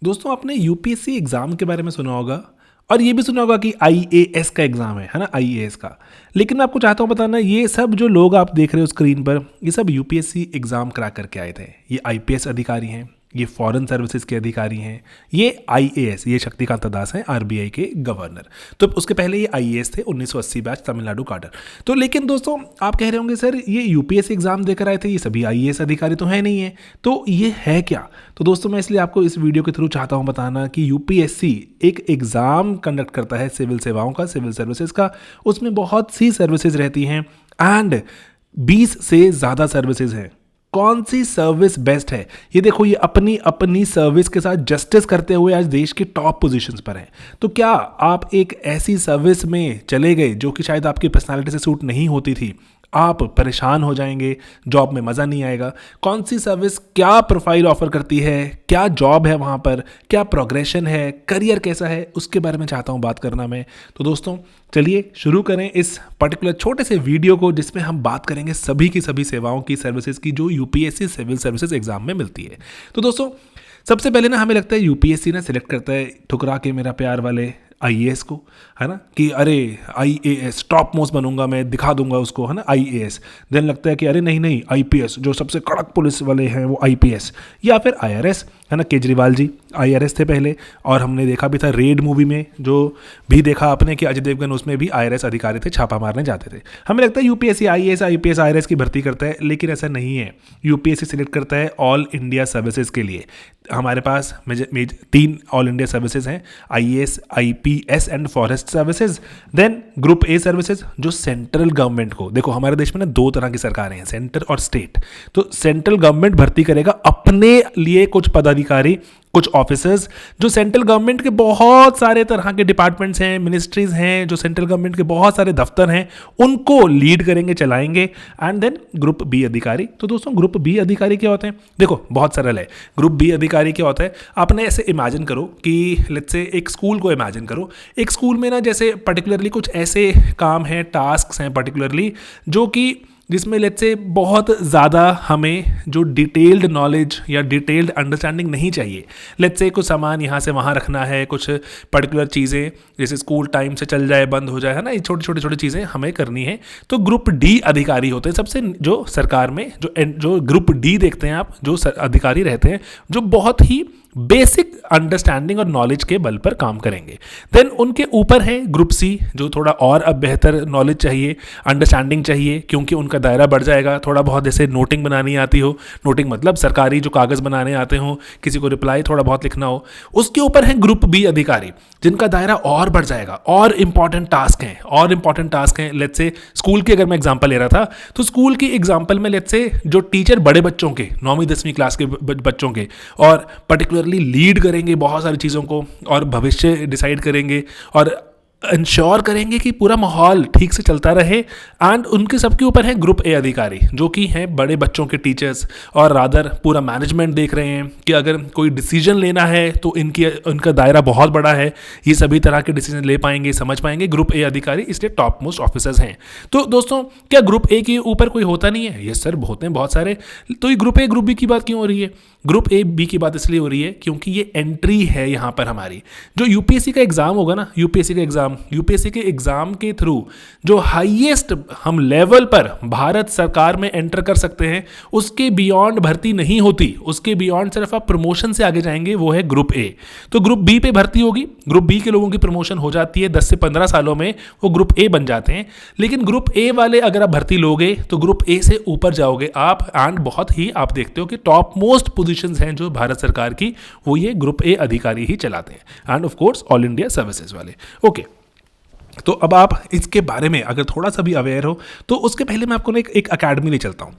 दोस्तों आपने UPSC exam के बारे में सुना होगा और ये भी सुना होगा कि आईएएस का एग्ज़ाम है ना, आईएएस का। लेकिन मैं आपको चाहता हूँ बताना, ये सब जो लोग आप देख रहे हो स्क्रीन पर, ये सब यूपीएससी एग्ज़ाम क्रैक करके आए थे। ये आईपीएस अधिकारी हैं, ये फॉरेन सर्विसेज के अधिकारी हैं, ये आईएएस, ये शक्तिकांत दास हैं, आरबीआई के गवर्नर। तो उसके पहले ये आईएएस थे, 1980 बैच, तमिलनाडु काडर। तो लेकिन दोस्तों आप कह रहे होंगे सर ये यूपीएससी एग्ज़ाम देकर आए थे, ये सभी आईएएस अधिकारी तो है नहीं है, तो ये है क्या? तो दोस्तों मैं इसलिए आपको इस वीडियो के थ्रू चाहता हूं बताना कि यूपीएससी एक एग्ज़ाम कंडक्ट करता है सिविल सेवाओं का, सिविल सर्विसेज का। उसमें बहुत सी सर्विसेज रहती हैं एंड 20 से ज़्यादा सर्विसेज हैं। कौन सी सर्विस बेस्ट है, ये देखो, ये अपनी अपनी सर्विस के साथ जस्टिस करते हुए आज देश के टॉप पोजीशंस पर हैं। तो क्या आप एक ऐसी सर्विस में चले गए जो कि शायद आपकी पर्सनालिटी से सूट नहीं होती थी? आप परेशान हो जाएंगे, जॉब में मज़ा नहीं आएगा। कौन सी सर्विस क्या प्रोफाइल ऑफर करती है, क्या जॉब है वहाँ पर, क्या प्रोग्रेशन है, करियर कैसा है, उसके बारे में चाहता हूँ बात करना मैं। तो दोस्तों चलिए शुरू करें इस पर्टिकुलर छोटे से वीडियो को, जिसमें हम बात करेंगे सभी की सभी सेवाओं की, सर्विसेज की, जो यूपीएससी सिविल सर्विसेज एग्जाम में मिलती है। तो दोस्तों सबसे पहले ना हमें लगता है यूपीएससी ना सिलेक्ट करता है ठुकरा के मेरा प्यार वाले आईएएस को, है ना, कि अरे आईएएस टॉप मोस्ट बनूंगा मैं, दिखा दूंगा उसको, है ना, आईएएस। देन लगता है कि अरे नहीं नहीं, आईपीएस, जो सबसे कड़क पुलिस वाले हैं वो आईपीएस, या फिर आईआरएस, है ना, केजरीवाल जी आईआरएस थे पहले। और हमने देखा भी था रेड मूवी में, जो भी देखा आपने कि अजय देवगन उसमें भी आईआरएस अधिकारी थे, छापा मारने जाते थे। हमें लगता है यूपीएससी आईएएस, आईपीएस, आईआरएस की भर्ती करता है, लेकिन ऐसा नहीं है। यूपीएससी सिलेक्ट करता है ऑल इंडिया सर्विसेज के लिए। हमारे पास 3 ऑल इंडिया सर्विसेज हैं, IAS, IPS and forest services. Then group A services, जो सेंट्रल गवर्नमेंट को, देखो हमारे देश में ना 2 तरह की सरकारें हैं, सेंटर और स्टेट। तो सेंट्रल गवर्नमेंट भर्ती करेगा अपने लिए कुछ पदाधिकारी, कुछ ऑफिसर्स, जो सेंट्रल गवर्नमेंट के बहुत सारे तरह के डिपार्टमेंट्स हैं, मिनिस्ट्रीज हैं, जो सेंट्रल गवर्नमेंट के बहुत सारे दफ्तर हैं, उनको लीड करेंगे, चलाएंगे। एंड देन ग्रुप बी अधिकारी। तो दोस्तों ग्रुप बी अधिकारी क्या होते हैं? देखो बहुत सरल है। ग्रुप बी अधिकारी क्या होता है? आपने ऐसे इमेजिन करो कि लेट्स से एक स्कूल को इमेजिन करो। एक स्कूल में ना जैसे पर्टिकुलरली कुछ ऐसे काम हैं, टास्क हैं पर्टिकुलरली, जो कि जिसमें लेट्स से बहुत ज़्यादा हमें जो डिटेल्ड नॉलेज या डिटेल्ड अंडरस्टैंडिंग नहीं चाहिए। लेट्स से कुछ सामान यहाँ से वहाँ रखना है, कुछ पर्टिकुलर चीज़ें जैसे स्कूल टाइम से चल जाए, बंद हो जाए, है ना, ये छोटी छोटी चीज़ें हमें करनी है। तो ग्रुप डी अधिकारी होते हैं सबसे, जो सरकार में जो ग्रुप डी देखते हैं आप, जो अधिकारी रहते हैं, जो बहुत ही बेसिक अंडरस्टैंडिंग और नॉलेज के बल पर काम करेंगे। देन उनके ऊपर है ग्रुप सी, जो थोड़ा और अब बेहतर नॉलेज चाहिए, अंडरस्टैंडिंग चाहिए, क्योंकि उनका दायरा बढ़ जाएगा। थोड़ा बहुत जैसे नोटिंग बनानी आती हो, नोटिंग मतलब सरकारी जो कागज़ बनाने आते हो, किसी को रिप्लाई थोड़ा बहुत लिखना हो। उसके ऊपर है ग्रुप बी अधिकारी, जिनका दायरा और बढ़ जाएगा, और इंपॉर्टेंट टास्क हैं। लेट्स से स्कूल की अगर मैं एग्जांपल ले रहा था, तो स्कूल की एग्जांपल में लेट्स से जो टीचर बड़े बच्चों के, 9वीं 10वीं क्लास के बच्चों के, और पर्टिकुलर लीड करेंगे बहुत सारी चीज़ों को, और भविष्य डिसाइड करेंगे, और इंश्योर करेंगे कि पूरा माहौल ठीक से चलता रहे। एंड उनके सबके ऊपर है ग्रुप ए अधिकारी, जो कि हैं बड़े बच्चों के टीचर्स, और रादर पूरा मैनेजमेंट देख रहे हैं कि अगर कोई डिसीजन लेना है तो उनका दायरा बहुत बड़ा है, ये सभी तरह के डिसीजन ले पाएंगे, समझ पाएंगे। ग्रुप ए अधिकारी इसलिए टॉप मोस्ट ऑफिसर्स हैं। तो दोस्तों क्या ग्रुप ए के ऊपर कोई होता नहीं है? यस सर, होते हैं बहुत सारे। तो ये ग्रुप ए ग्रुप बी की बात क्यों हो रही है? ग्रुप ए बी की बात इसलिए हो रही है क्योंकि ये एंट्री है यहाँ पर हमारी। जो यूपीएससी का एग्जाम होगा ना, यूपीएससी के एग्जाम के थ्रू जो हाईएस्ट हम लेवल पर भारत सरकार में एंटर कर सकते हैं, उसके बियॉन्ड भर्ती नहीं होती। उसके बियॉन्ड सिर्फ आप प्रमोशन से आगे जाएंगे, वो है ग्रुप ए। तो ग्रुप बी पे भर्ती होगी, ग्रुप बी के लोगों की प्रमोशन हो जाती है, 10 से 15 सालों में वो ग्रुप ए बन जाते हैं। लेकिन ग्रुप ए वाले अगर आप भर्ती लोगे तो ग्रुप ए से ऊपर जाओगे आप, एंड बहुत ही आप देखते हो कि टॉप मोस्ट पोजीशंस हैं जो भारत सरकार की, वो ये ग्रुप ए अधिकारी ही चलाते हैं। End of course all India services वाले। ओके, तो अब आप इसके बारे में अगर थोड़ा सा भी अवेयर हो, तो उसके पहले मैं आपको एक अकेडमी ले चलता हूँ,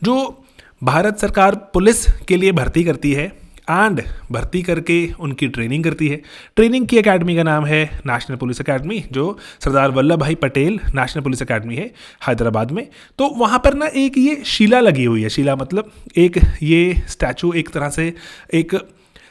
जो भारत सरकार पुलिस के लिए भर्ती करती है, एंड भर्ती करके उनकी ट्रेनिंग करती है। ट्रेनिंग की एकेडमी का नाम है नेशनल पुलिस एकेडमी, जो सरदार वल्लभ भाई पटेल नेशनल पुलिस एकेडमी है हैदराबाद में। तो वहाँ पर ना एक ये शिला लगी हुई है, शिला मतलब एक ये स्टैचू, एक तरह से एक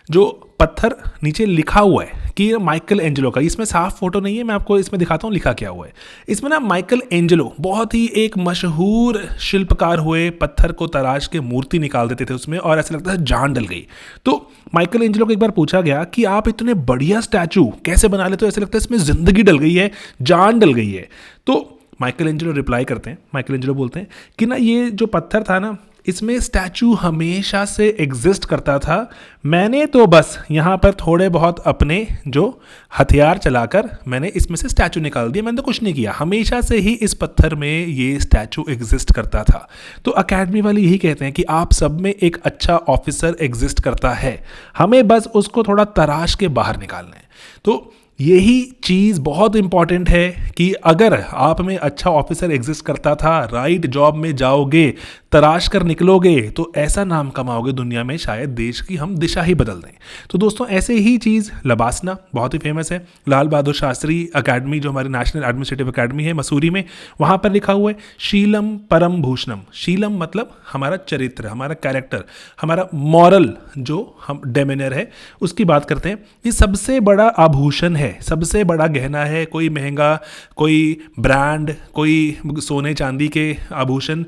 जो पत्थर नीचे लिखा हुआ है कि माइकल एंजेलो का, इसमें साफ फोटो नहीं है, मैं आपको इसमें दिखाता हूँ लिखा क्या हुआ है। इसमें ना माइकल एंजेलो बहुत ही एक मशहूर शिल्पकार हुए, पत्थर को तराश के मूर्ति निकाल देते थे उसमें और ऐसा लगता था जान डल गई। तो माइकल एंजेलो को एक बार पूछा गया कि आप इतने बढ़िया स्टैचू कैसे बना लेते हो, ऐसा लगता है इसमें जिंदगी डल गई है, जान डल गई है। तो माइकल एंजेलो रिप्लाई करते हैं, माइकल एंजेलो बोलते हैं कि ना ये जो पत्थर था ना, इसमें स्टैचू हमेशा से एग्जिस्ट करता था, मैंने तो बस यहाँ पर थोड़े बहुत अपने जो हथियार चलाकर मैंने इसमें से स्टैचू निकाल दिया, मैंने तो कुछ नहीं किया, हमेशा से ही इस पत्थर में ये स्टैचू एग्जिस्ट करता था। तो अकेडमी वाले यही कहते हैं कि आप सब में एक अच्छा ऑफिसर एग्जिस्ट करता है, हमें बस उसको थोड़ा तराश के बाहर निकालना है। तो यही चीज़ बहुत इंपॉर्टेंट है कि अगर आप में अच्छा ऑफिसर एग्जिस्ट करता था, राइट जॉब में जाओगे, तराश कर निकलोगे, तो ऐसा नाम कमाओगे दुनिया में, शायद देश की हम दिशा ही बदल दें। तो दोस्तों ऐसे ही चीज़ लबासना बहुत ही फेमस है, लाल बहादुर शास्त्री अकेडमी जो हमारी नेशनल एडमिनिस्ट्रेटिव अकेडमी है मसूरी में, वहाँ पर लिखा हुआ है शीलम परम भूषणम। शीलम मतलब हमारा चरित्र, हमारा कैरेक्टर, हमारा मॉरल जो हम डेमिनर है उसकी बात करते हैं। ये सबसे बड़ा आभूषण है, सबसे बड़ा गहना है, कोई महंगा, कोई ब्रांड, कोई सोने चांदी के आभूषण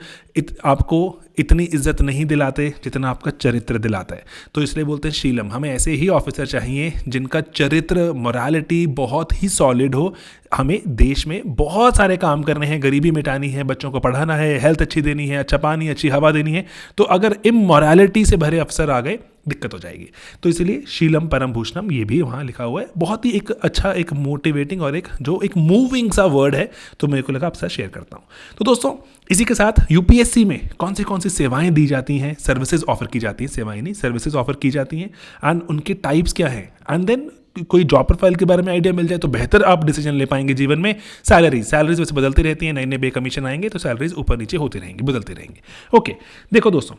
आपको इतनी इज्जत नहीं दिलाते जितना आपका चरित्र दिलाता है। तो इसलिए बोलते हैं शीलम, हमें ऐसे ही ऑफिसर चाहिए जिनका चरित्र, मोरालिटी बहुत ही सॉलिड हो। हमें देश में बहुत सारे काम करने हैं, गरीबी मिटानी है, बच्चों को पढ़ाना है, हेल्थ अच्छी देनी है, अच्छा पानी, अच्छी हवा देनी है। तो अगर इमोरालिटी से भरे अफसर आ गए दिक्कत हो जाएगी। तो इसलिए शीलम परम भूषणम ये भी वहाँ लिखा हुआ है। बहुत ही एक अच्छा, एक मोटिवेटिंग और एक जो एक मूविंग सा वर्ड है, तो मेरे को लगा आपसे शेयर करता हूँ। तो दोस्तों इसी के साथ यूपीएससी में कौन सी सेवाएं दी जाती हैं, सर्विसेज ऑफर की जाती हैं, सेवाएं नहीं सर्विसेज ऑफर की जाती हैं, एंड उनके टाइप्स क्या हैं, एंड देन कोई जॉब प्रोफाइल के बारे में आइडिया मिल जाए तो बेहतर आप डिसीजन ले पाएंगे जीवन में। सैलरीज वैसे बदलती रहती हैं, नए नए बे कमीशन आएंगे तो सैलरीज ऊपर नीचे होती रहेंगी, बदलती रहेंगी। ओके, देखो दोस्तों,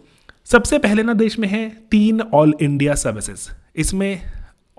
सबसे पहले ना देश में है 3 ऑल इंडिया सर्विसेज। इसमें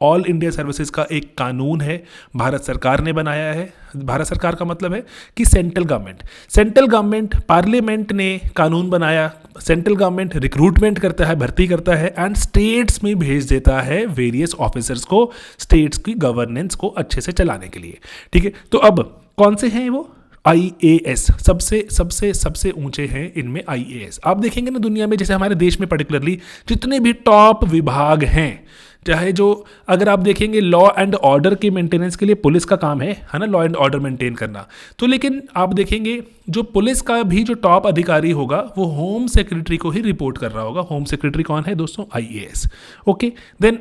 ऑल इंडिया सर्विसेज का एक कानून है, भारत सरकार ने बनाया है। भारत सरकार का मतलब है कि सेंट्रल गवर्नमेंट पार्लियामेंट ने कानून बनाया, सेंट्रल गवर्नमेंट रिक्रूटमेंट करता है, भर्ती करता है, एंड स्टेट्स में भेज देता है वेरियस ऑफिसर्स को, स्टेट्स की गवर्नेंस को अच्छे से चलाने के लिए। ठीक है, तो अब कौन से हैं वो? IAS सबसे सबसे सबसे ऊंचे हैं इनमें IAS। आप देखेंगे ना दुनिया में, जैसे हमारे देश में पर्टिकुलरली जितने भी टॉप विभाग हैं, चाहे जो अगर आप देखेंगे लॉ एंड ऑर्डर के मेंटेनेंस के लिए पुलिस का काम है ना, लॉ एंड ऑर्डर मेंटेन करना। तो लेकिन आप देखेंगे जो पुलिस का भी जो टॉप अधिकारी होगा वो होम सेक्रेटरी को ही रिपोर्ट कर रहा होगा। होम सेक्रेटरी कौन है दोस्तों? IAS। ओके, देन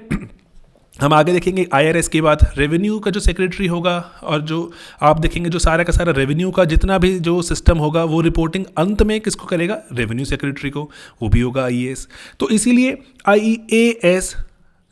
हम आगे देखेंगे IRS के बाद रेवेन्यू का जो सेक्रेटरी होगा, और जो आप देखेंगे जो सारा का सारा रेवेन्यू का जितना भी जो सिस्टम होगा वो रिपोर्टिंग अंत में किसको करेगा? रेवेन्यू सेक्रेटरी को, वो भी होगा IAS। तो इसीलिए IAS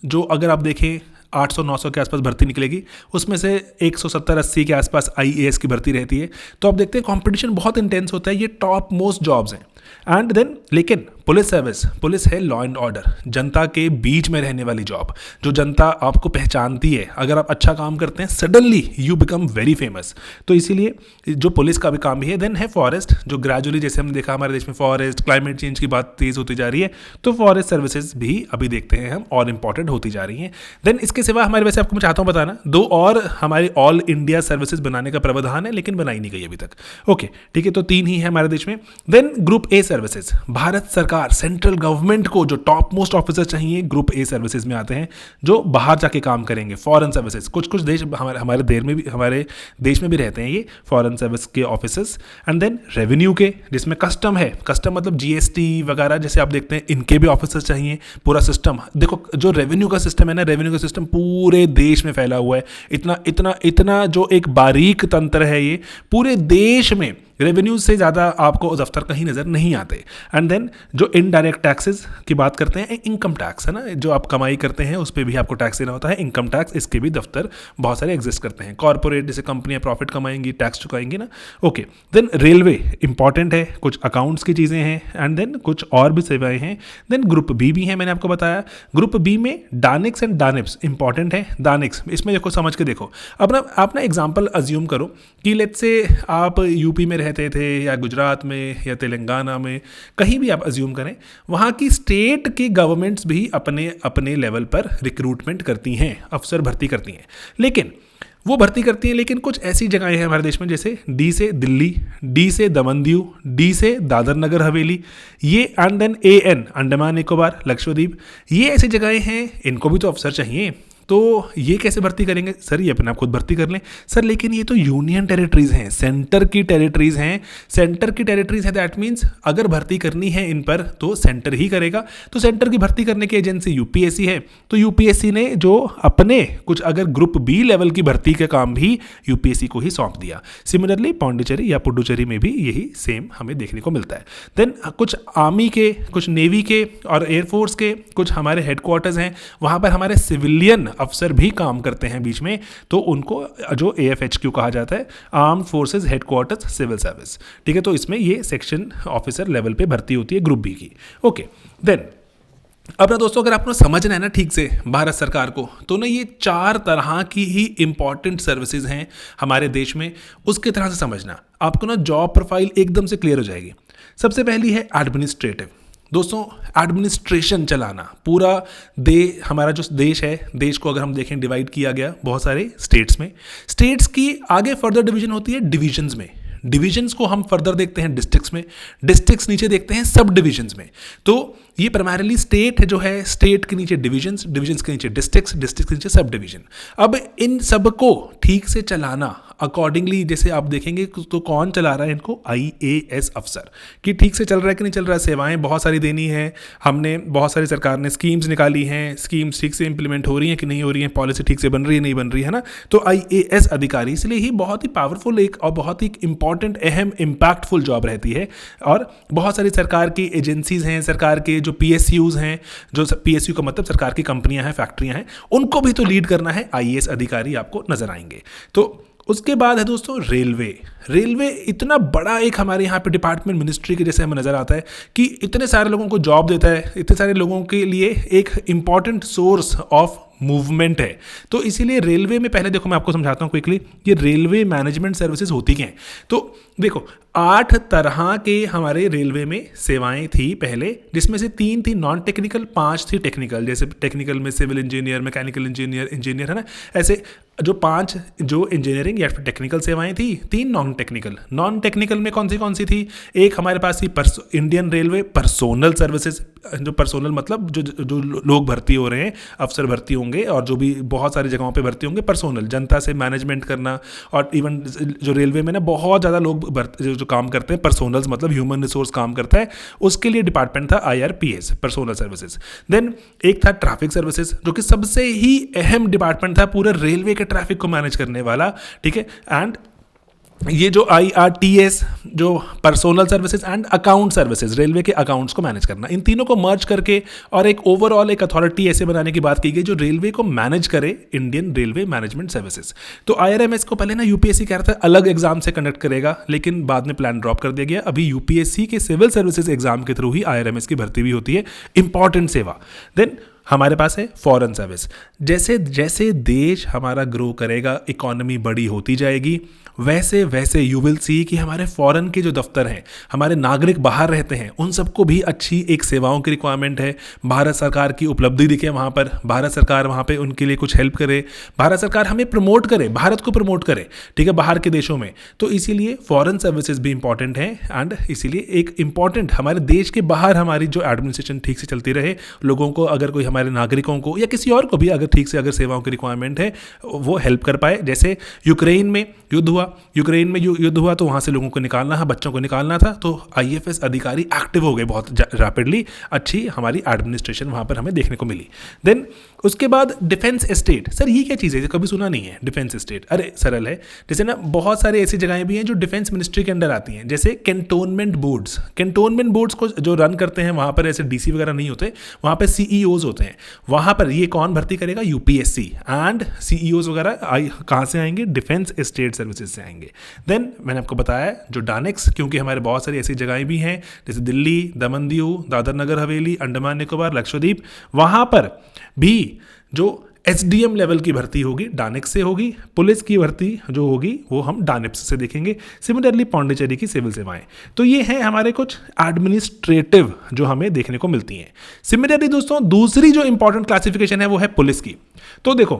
जो अगर आप देखें 800-900 के आसपास भर्ती निकलेगी, उसमें से 170-80 के आसपास IAS की भर्ती रहती है। तो आप देखते हैं कंपटीशन बहुत इंटेंस होता है, ये टॉप मोस्ट जॉब्स हैं। एंड देन लेकिन पुलिस सर्विस, पुलिस है लॉ एंड ऑर्डर, जनता के बीच में रहने वाली जॉब, जो जनता आपको पहचानती है। अगर आप अच्छा काम करते हैं suddenly you become very famous, तो इसीलिए जो पुलिस का भी काम भी है। देन है फॉरेस्ट, जो ग्रेजुअली जैसे हमने देखा हमारे देश में फॉरेस्ट, क्लाइमेट चेंज की बात तेज होती जा रही है, तो फॉरेस्ट सर्विसेज भी अभी देखते हैं हम और इंपॉर्टेंट होती जा रही हैं। देन इसके सिवा हमारे, वैसे आपको मैं चाहता हूँ बताना, 2 और हमारे ऑल इंडिया सर्विसेज बनाने का प्रावधान है, लेकिन बनाई नहीं गई अभी तक। ओके ठीक है, तो 3 ही है हमारे देश में। Then group A services, Bharat सरकार सेंट्रल गवर्नमेंट को जो टॉप मोस्ट ऑफिसर चाहिए ग्रुप ए सर्विसेज में आते हैं, जो बाहर जाके काम करेंगे। फॉरेन सर्विसेज, कुछ देश हमारे देश में भी रहते हैं ये फॉरेन सर्विस के ऑफिसर्स। एंड देन रेवेन्यू के, जिसमें कस्टम है, कस्टम मतलब GST वगैरह जैसे आप देखते हैं, इनके भी ऑफिसर्स चाहिए। पूरा सिस्टम देखो, जो रेवेन्यू का सिस्टम है ना, रेवेन्यू का सिस्टम पूरे देश में फैला हुआ है। इतना इतना इतना जो एक बारीक तंत्र है ये, पूरे देश में रेवेन्यू से ज़्यादा आपको दफ्तर कहीं नज़र नहीं आते। एंड देन जो इनडायरेक्ट टैक्सेस की बात करते हैं, इनकम टैक्स है ना, जो आप कमाई करते हैं उस पर भी आपको टैक्स देना होता है, इनकम टैक्स, इसके भी दफ्तर बहुत सारे एग्जिस्ट करते हैं। कॉर्पोरेट जैसे कंपनियां प्रॉफिट कमाएंगी, टैक्स चुकाएंगी ना। ओके, देन रेलवे इंपॉर्टेंट है, कुछ अकाउंट्स की चीज़ें हैं, एंड देन कुछ और भी सेवाएं हैं। देन ग्रुप बी भी है, मैंने आपको बताया। ग्रुप बी में डानिक्स एंड डानिप्स इंपॉर्टेंट है। डानिक्स इसमें देखो, समझ के देखो, अपना आप ना एग्जाम्पल अज्यूम करो कि लेट्स से आप यूपी में रहते थे या गुजरात में या तेलंगाना में, कहीं भी आप अज्यूम करें, वहाँ की स्टेट के गवर्नमेंट्स भी अपने अपने लेवल पर रिक्रूटमेंट करती हैं, अफसर भर्ती करती हैं। लेकिन वो भर्ती करती हैं, लेकिन कुछ ऐसी जगहें हैं हमारे देश में जैसे डी से दिल्ली, डी से दमन दीव, डी से दादर नगर हवेली, ये and then AN Andaman Nicobar Lakshadweep, ये ऐसी जगहें हैं, इनको भी तो अफसर चाहिए। तो ये कैसे भर्ती करेंगे सर? ये अपने आप खुद भर्ती कर लें सर। लेकिन ये तो यूनियन टेरिटरीज़ हैं, सेंटर की टेरिटरीज़ हैं, सेंटर की टेरिटरीज़ है, दैट मीन्स अगर भर्ती करनी है इन पर तो सेंटर ही करेगा। तो सेंटर की भर्ती करने की एजेंसी UPSC है, तो UPSC ने जो अपने कुछ अगर ग्रुप B लेवल की भर्ती का काम भी UPSC को ही सौंप दिया। सिमिलरली पौंडीचेरी या पुडुचेरी में भी यही सेम हमें देखने को मिलता है। देन कुछ आर्मी के, कुछ नेवी के और एयरफोर्स के कुछ हमारे हेडक्वार्टर्स हैं, वहाँ पर हमारे सिविलियन अफसर भी काम करते हैं बीच में, तो उनको जो AFHQ कहा जाता है, armed forces headquarters civil service, ठीक है। तो इसमें ये सेक्शन ऑफिसर लेवल पे भर्ती होती है ग्रुप B की। ओके, देन अब ना दोस्तों, अगर आपको समझना है ना ठीक से भारत सरकार को, तो ना ये 4 तरह की ही इंपॉर्टेंट सर्विसेज हैं हमारे देश में, उसकी तरह से समझना, आपको ना जॉब प्रोफाइल एकदम से क्लियर हो जाएगी। सबसे पहली है एडमिनिस्ट्रेटिव। दोस्तों, एडमिनिस्ट्रेशन चलाना, पूरा हमारा जो देश है, देश को अगर हम देखें डिवाइड किया गया बहुत सारे स्टेट्स में, स्टेट्स की आगे फर्दर डिवीजन होती है डिविजन्स में, डिविजन्स को हम फर्दर देखते हैं डिस्ट्रिक्ट्स में, डिस्ट्रिक्ट्स नीचे देखते हैं सब डिविजन्स में। तो ये प्राइमरीली स्टेट जो है, स्टेट के नीचे डिविजन्स, डिविजन्स के नीचे डिस्ट्रिक्ट्स, डिस्ट्रिक्ट्स के नीचे सब डिवीजन। अब इन सबको ठीक से चलाना अकॉर्डिंगली, जैसे आप देखेंगे तो कौन चला रहा है इनको, IAS अफसर, कि ठीक से चल रहा है कि नहीं चल रहा है, सेवाएं बहुत सारी देनी है, हमने बहुत सारी सरकार ने स्कीम्स निकाली हैं, स्कीम्स ठीक से इंप्लीमेंट हो रही हैं कि नहीं हो रही हैं, पॉलिसी ठीक से बन रही है नहीं बन रही है ना। तो IAS अधिकारी इसलिए ही बहुत ही पावरफुल एक और बहुत ही इंपॉर्टेंट, अहम, इम्पैक्टफुल जॉब रहती है। और बहुत सारी सरकार की एजेंसीज हैं, सरकार के जो PSUs हैं, जो PSU का मतलब सरकार की कंपनियां हैं, फैक्ट्रियां हैं, उनको भी तो लीड करना है IAS अधिकारी आपको नजर आएंगे। तो उसके बाद है दोस्तों रेलवे। रेलवे इतना बड़ा एक हमारे यहाँ पे डिपार्टमेंट, मिनिस्ट्री के जैसे हमें नज़र आता है कि इतने सारे लोगों को जॉब देता है, इतने सारे लोगों के लिए एक इम्पॉर्टेंट सोर्स ऑफ मूवमेंट है। तो इसीलिए रेलवे में, पहले देखो मैं आपको समझाता हूँ क्विकली, ये रेलवे मैनेजमेंट सर्विसेज होती क्या हैं। तो देखो 8 तरह के हमारे रेलवे में सेवाएं थी पहले, जिसमें से 3 थी नॉन टेक्निकल, 5 थी टेक्निकल। जैसे टेक्निकल में civil engineer, mechanical engineer, engineer है ना, ऐसे जो 5 जो इंजीनियरिंग या फिर टेक्निकल सेवाएं थी, 3 नॉन टेक्निकल। नॉन टेक्निकल में कौन सी थी? एक हमारे पास थी इंडियन रेलवे पर्सोनल सर्विसेज। जो पर्सोनल मतलब जो लोग भर्ती हो रहे हैं, अफसर भर्ती होंगे और जो भी बहुत सारी जगहों पे भर्ती होंगे, पर्सोनल, जनता से मैनेजमेंट करना। और इवन जो रेलवे में ना बहुत ज़्यादा लोग जो काम करते हैं, पर्सोनल्स मतलब ह्यूमन रिसोर्स काम करता है, उसके लिए डिपार्टमेंट था IRPS, पर्सोनल सर्विसेज। देन एक था ट्रैफिक सर्विसेज, जो कि सबसे ही अहम डिपार्टमेंट था पूरे रेलवे के ट्रैफिक को मैनेज करने वाला, ठीक है। एंड ये जो IRTS, जो personnel services and account services, railway के अकाउंट्स को मैनेज करना, इन तीनों को मर्ज करके और एक ओवरऑल एक अथॉरिटी ऐसे बनाने की बात की गई जो रेलवे को मैनेज करे, इंडियन रेलवे मैनेजमेंट सर्विसेज। तो IRMS को पहले ना UPSC कह रहा था अलग एग्जाम से कंडक्ट करेगा, लेकिन बाद में प्लान ड्रॉप कर दिया गया। अभी UPSC के सिविल सर्विसेज एग्जाम के थ्रू ही IRMS की भर्ती भी होती है, इंपॉर्टेंट सेवा। देन हमारे पास है फॉरेन सर्विस। जैसे जैसे देश हमारा ग्रो करेगा, इकोनॉमी बड़ी होती जाएगी, वैसे वैसे यू विल सी कि हमारे फॉरेन के जो दफ्तर हैं, हमारे नागरिक बाहर रहते हैं, उन सबको भी अच्छी एक सेवाओं की रिक्वायरमेंट है। भारत सरकार की उपलब्धि दिखे वहाँ पर, भारत सरकार वहाँ पे उनके लिए कुछ हेल्प करे, भारत सरकार हमें प्रमोट करे, भारत को प्रमोट करे, ठीक है, बाहर के देशों में। तो इसीलिए फॉरेन सर्विसेज भी इंपॉर्टेंट है। एंड इसीलिए एक इंपॉर्टेंट हमारे देश के बाहर हमारी जो एडमिनिस्ट्रेशन ठीक से चलती रहे, लोगों को अगर कोई हमारे नागरिकों को या किसी और को भी अगर ठीक से अगर सेवाओं की रिक्वायरमेंट है, वो हेल्प कर पाए। जैसे यूक्रेन में युद्ध हुआ, तो वहाँ से लोगों को निकालना था, बच्चों को निकालना था, तो IFS अधिकारी एक्टिव हो गए बहुत रैपिडली। अच्छी हमारी एडमिनिस्ट्रेशन वहाँ पर हमें देखने को मिली। देन उसके बाद डिफेंस एस्टेट। सर ये क्या चीज़ है, कभी सुना नहीं है डिफेंस एस्टेट? अरे सरल है, जैसे ना बहुत सारी ऐसी जगहें भी हैं जो डिफेंस मिनिस्ट्री के अंडर आती हैं, जैसे कैंटोनमेंट बोर्ड्स। कैंटोनमेंट बोर्ड्स को जो रन करते हैं, वहाँ पर ऐसे DC वगैरह नहीं होते, वहाँ पर CEOs होते हैं। वहाँ पर ये कौन भर्ती करेगा? UPSC। एंड CEOs वगैरह कहाँ से आएंगे? डिफेंस एस्टेट सर्विसेज से आएंगे। देन मैंने आपको बताया जो डानेक्स, क्योंकि हमारे बहुत सारी ऐसी जगहें भी हैं जैसे दिल्ली, दमन दीव, दादर नगर हवेली, अंडमान निकोबार, लक्षद्वीप, वहाँ पर भी जो एसडीएम लेवल की भर्ती होगी डानिक्स से होगी, पुलिस की भर्ती जो होगी वो हम डानिप्स से देखेंगे। सिमिलरली पौंडीचेरी की सिविल सेवाएं। तो ये हैं हमारे कुछ एडमिनिस्ट्रेटिव जो हमें देखने को मिलती हैं। सिमिलरली दोस्तों दूसरी जो इंपॉर्टेंट क्लासिफिकेशन है वो है पुलिस की। तो देखो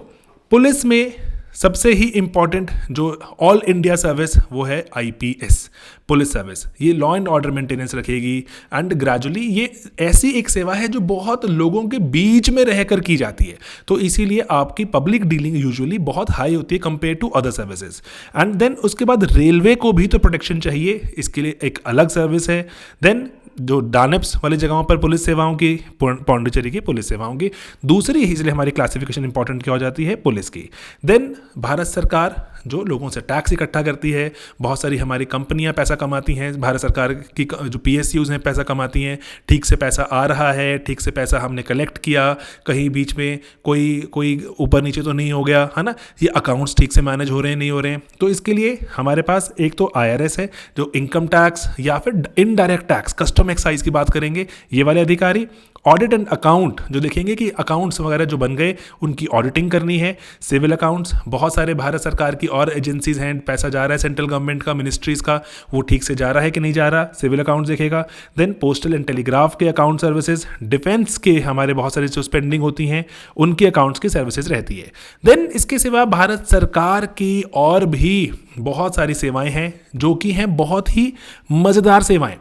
पुलिस में सबसे ही इंपॉर्टेंट जो ऑल इंडिया सर्विस वो है आईपीएस पुलिस सर्विस। ये लॉ एंड ऑर्डर मेंटेनेंस रखेगी एंड ग्रेजुअली ये ऐसी एक सेवा है जो बहुत लोगों के बीच में रहकर की जाती है, तो इसीलिए आपकी पब्लिक डीलिंग यूजुअली बहुत हाई होती है compare to other services. And then उसके बाद रेलवे को भी तो प्रोटेक्शन चाहिए, इसके लिए एक अलग सर्विस है। देन जो डानिप्स वाली जगहों पर पुलिस सेवाओं की, पौंडीचेरी की पुलिस सेवाओं की दूसरी, इसलिए हमारी क्लासिफिकेशन इंपॉर्टेंट क्या हो जाती है पुलिस की। देन भारत सरकार जो लोगों से टैक्स इकट्ठा करती है, बहुत सारी हमारी कंपनियां पैसा कमाती हैं, भारत सरकार की जो पीएसयूज हैं पैसा कमाती हैं, ठीक से पैसा आ रहा है, ठीक से पैसा हमने कलेक्ट किया, कहीं बीच में कोई ऊपर नीचे तो नहीं हो गया है ना, ये अकाउंट्स ठीक से मैनेज हो रहे हैं नहीं हो रहे हैं। तो इसके लिए हमारे पास एक तो IRS है जो इनकम टैक्स या फिर इनडायरेक्ट टैक्स कस्टम एक्साइज की बात करेंगे, ये वाले अधिकारी। ऑडिट एंड अकाउंट जो देखेंगे कि अकाउंट्स वगैरह जो बन गए उनकी ऑडिटिंग करनी है। सिविल अकाउंट्स, बहुत सारे भारत सरकार की और एजेंसीज हैं, पैसा जा रहा है सेंट्रल गवर्नमेंट का, मिनिस्ट्रीज का, वो ठीक से जा रहा है कि नहीं जा रहा, सिविल अकाउंट्स देखेगा। देन पोस्टल एंड टेलीग्राफ के अकाउंट सर्विसेज, डिफेंस के हमारे बहुत सारी जो स्पेंडिंग होती हैं उनकी अकाउंट्स की सर्विसेज रहती है। देन इसके सिवा भारत सरकार की और भी बहुत सारी सेवाएं हैं जो कि हैं बहुत ही मज़ेदार सेवाएं।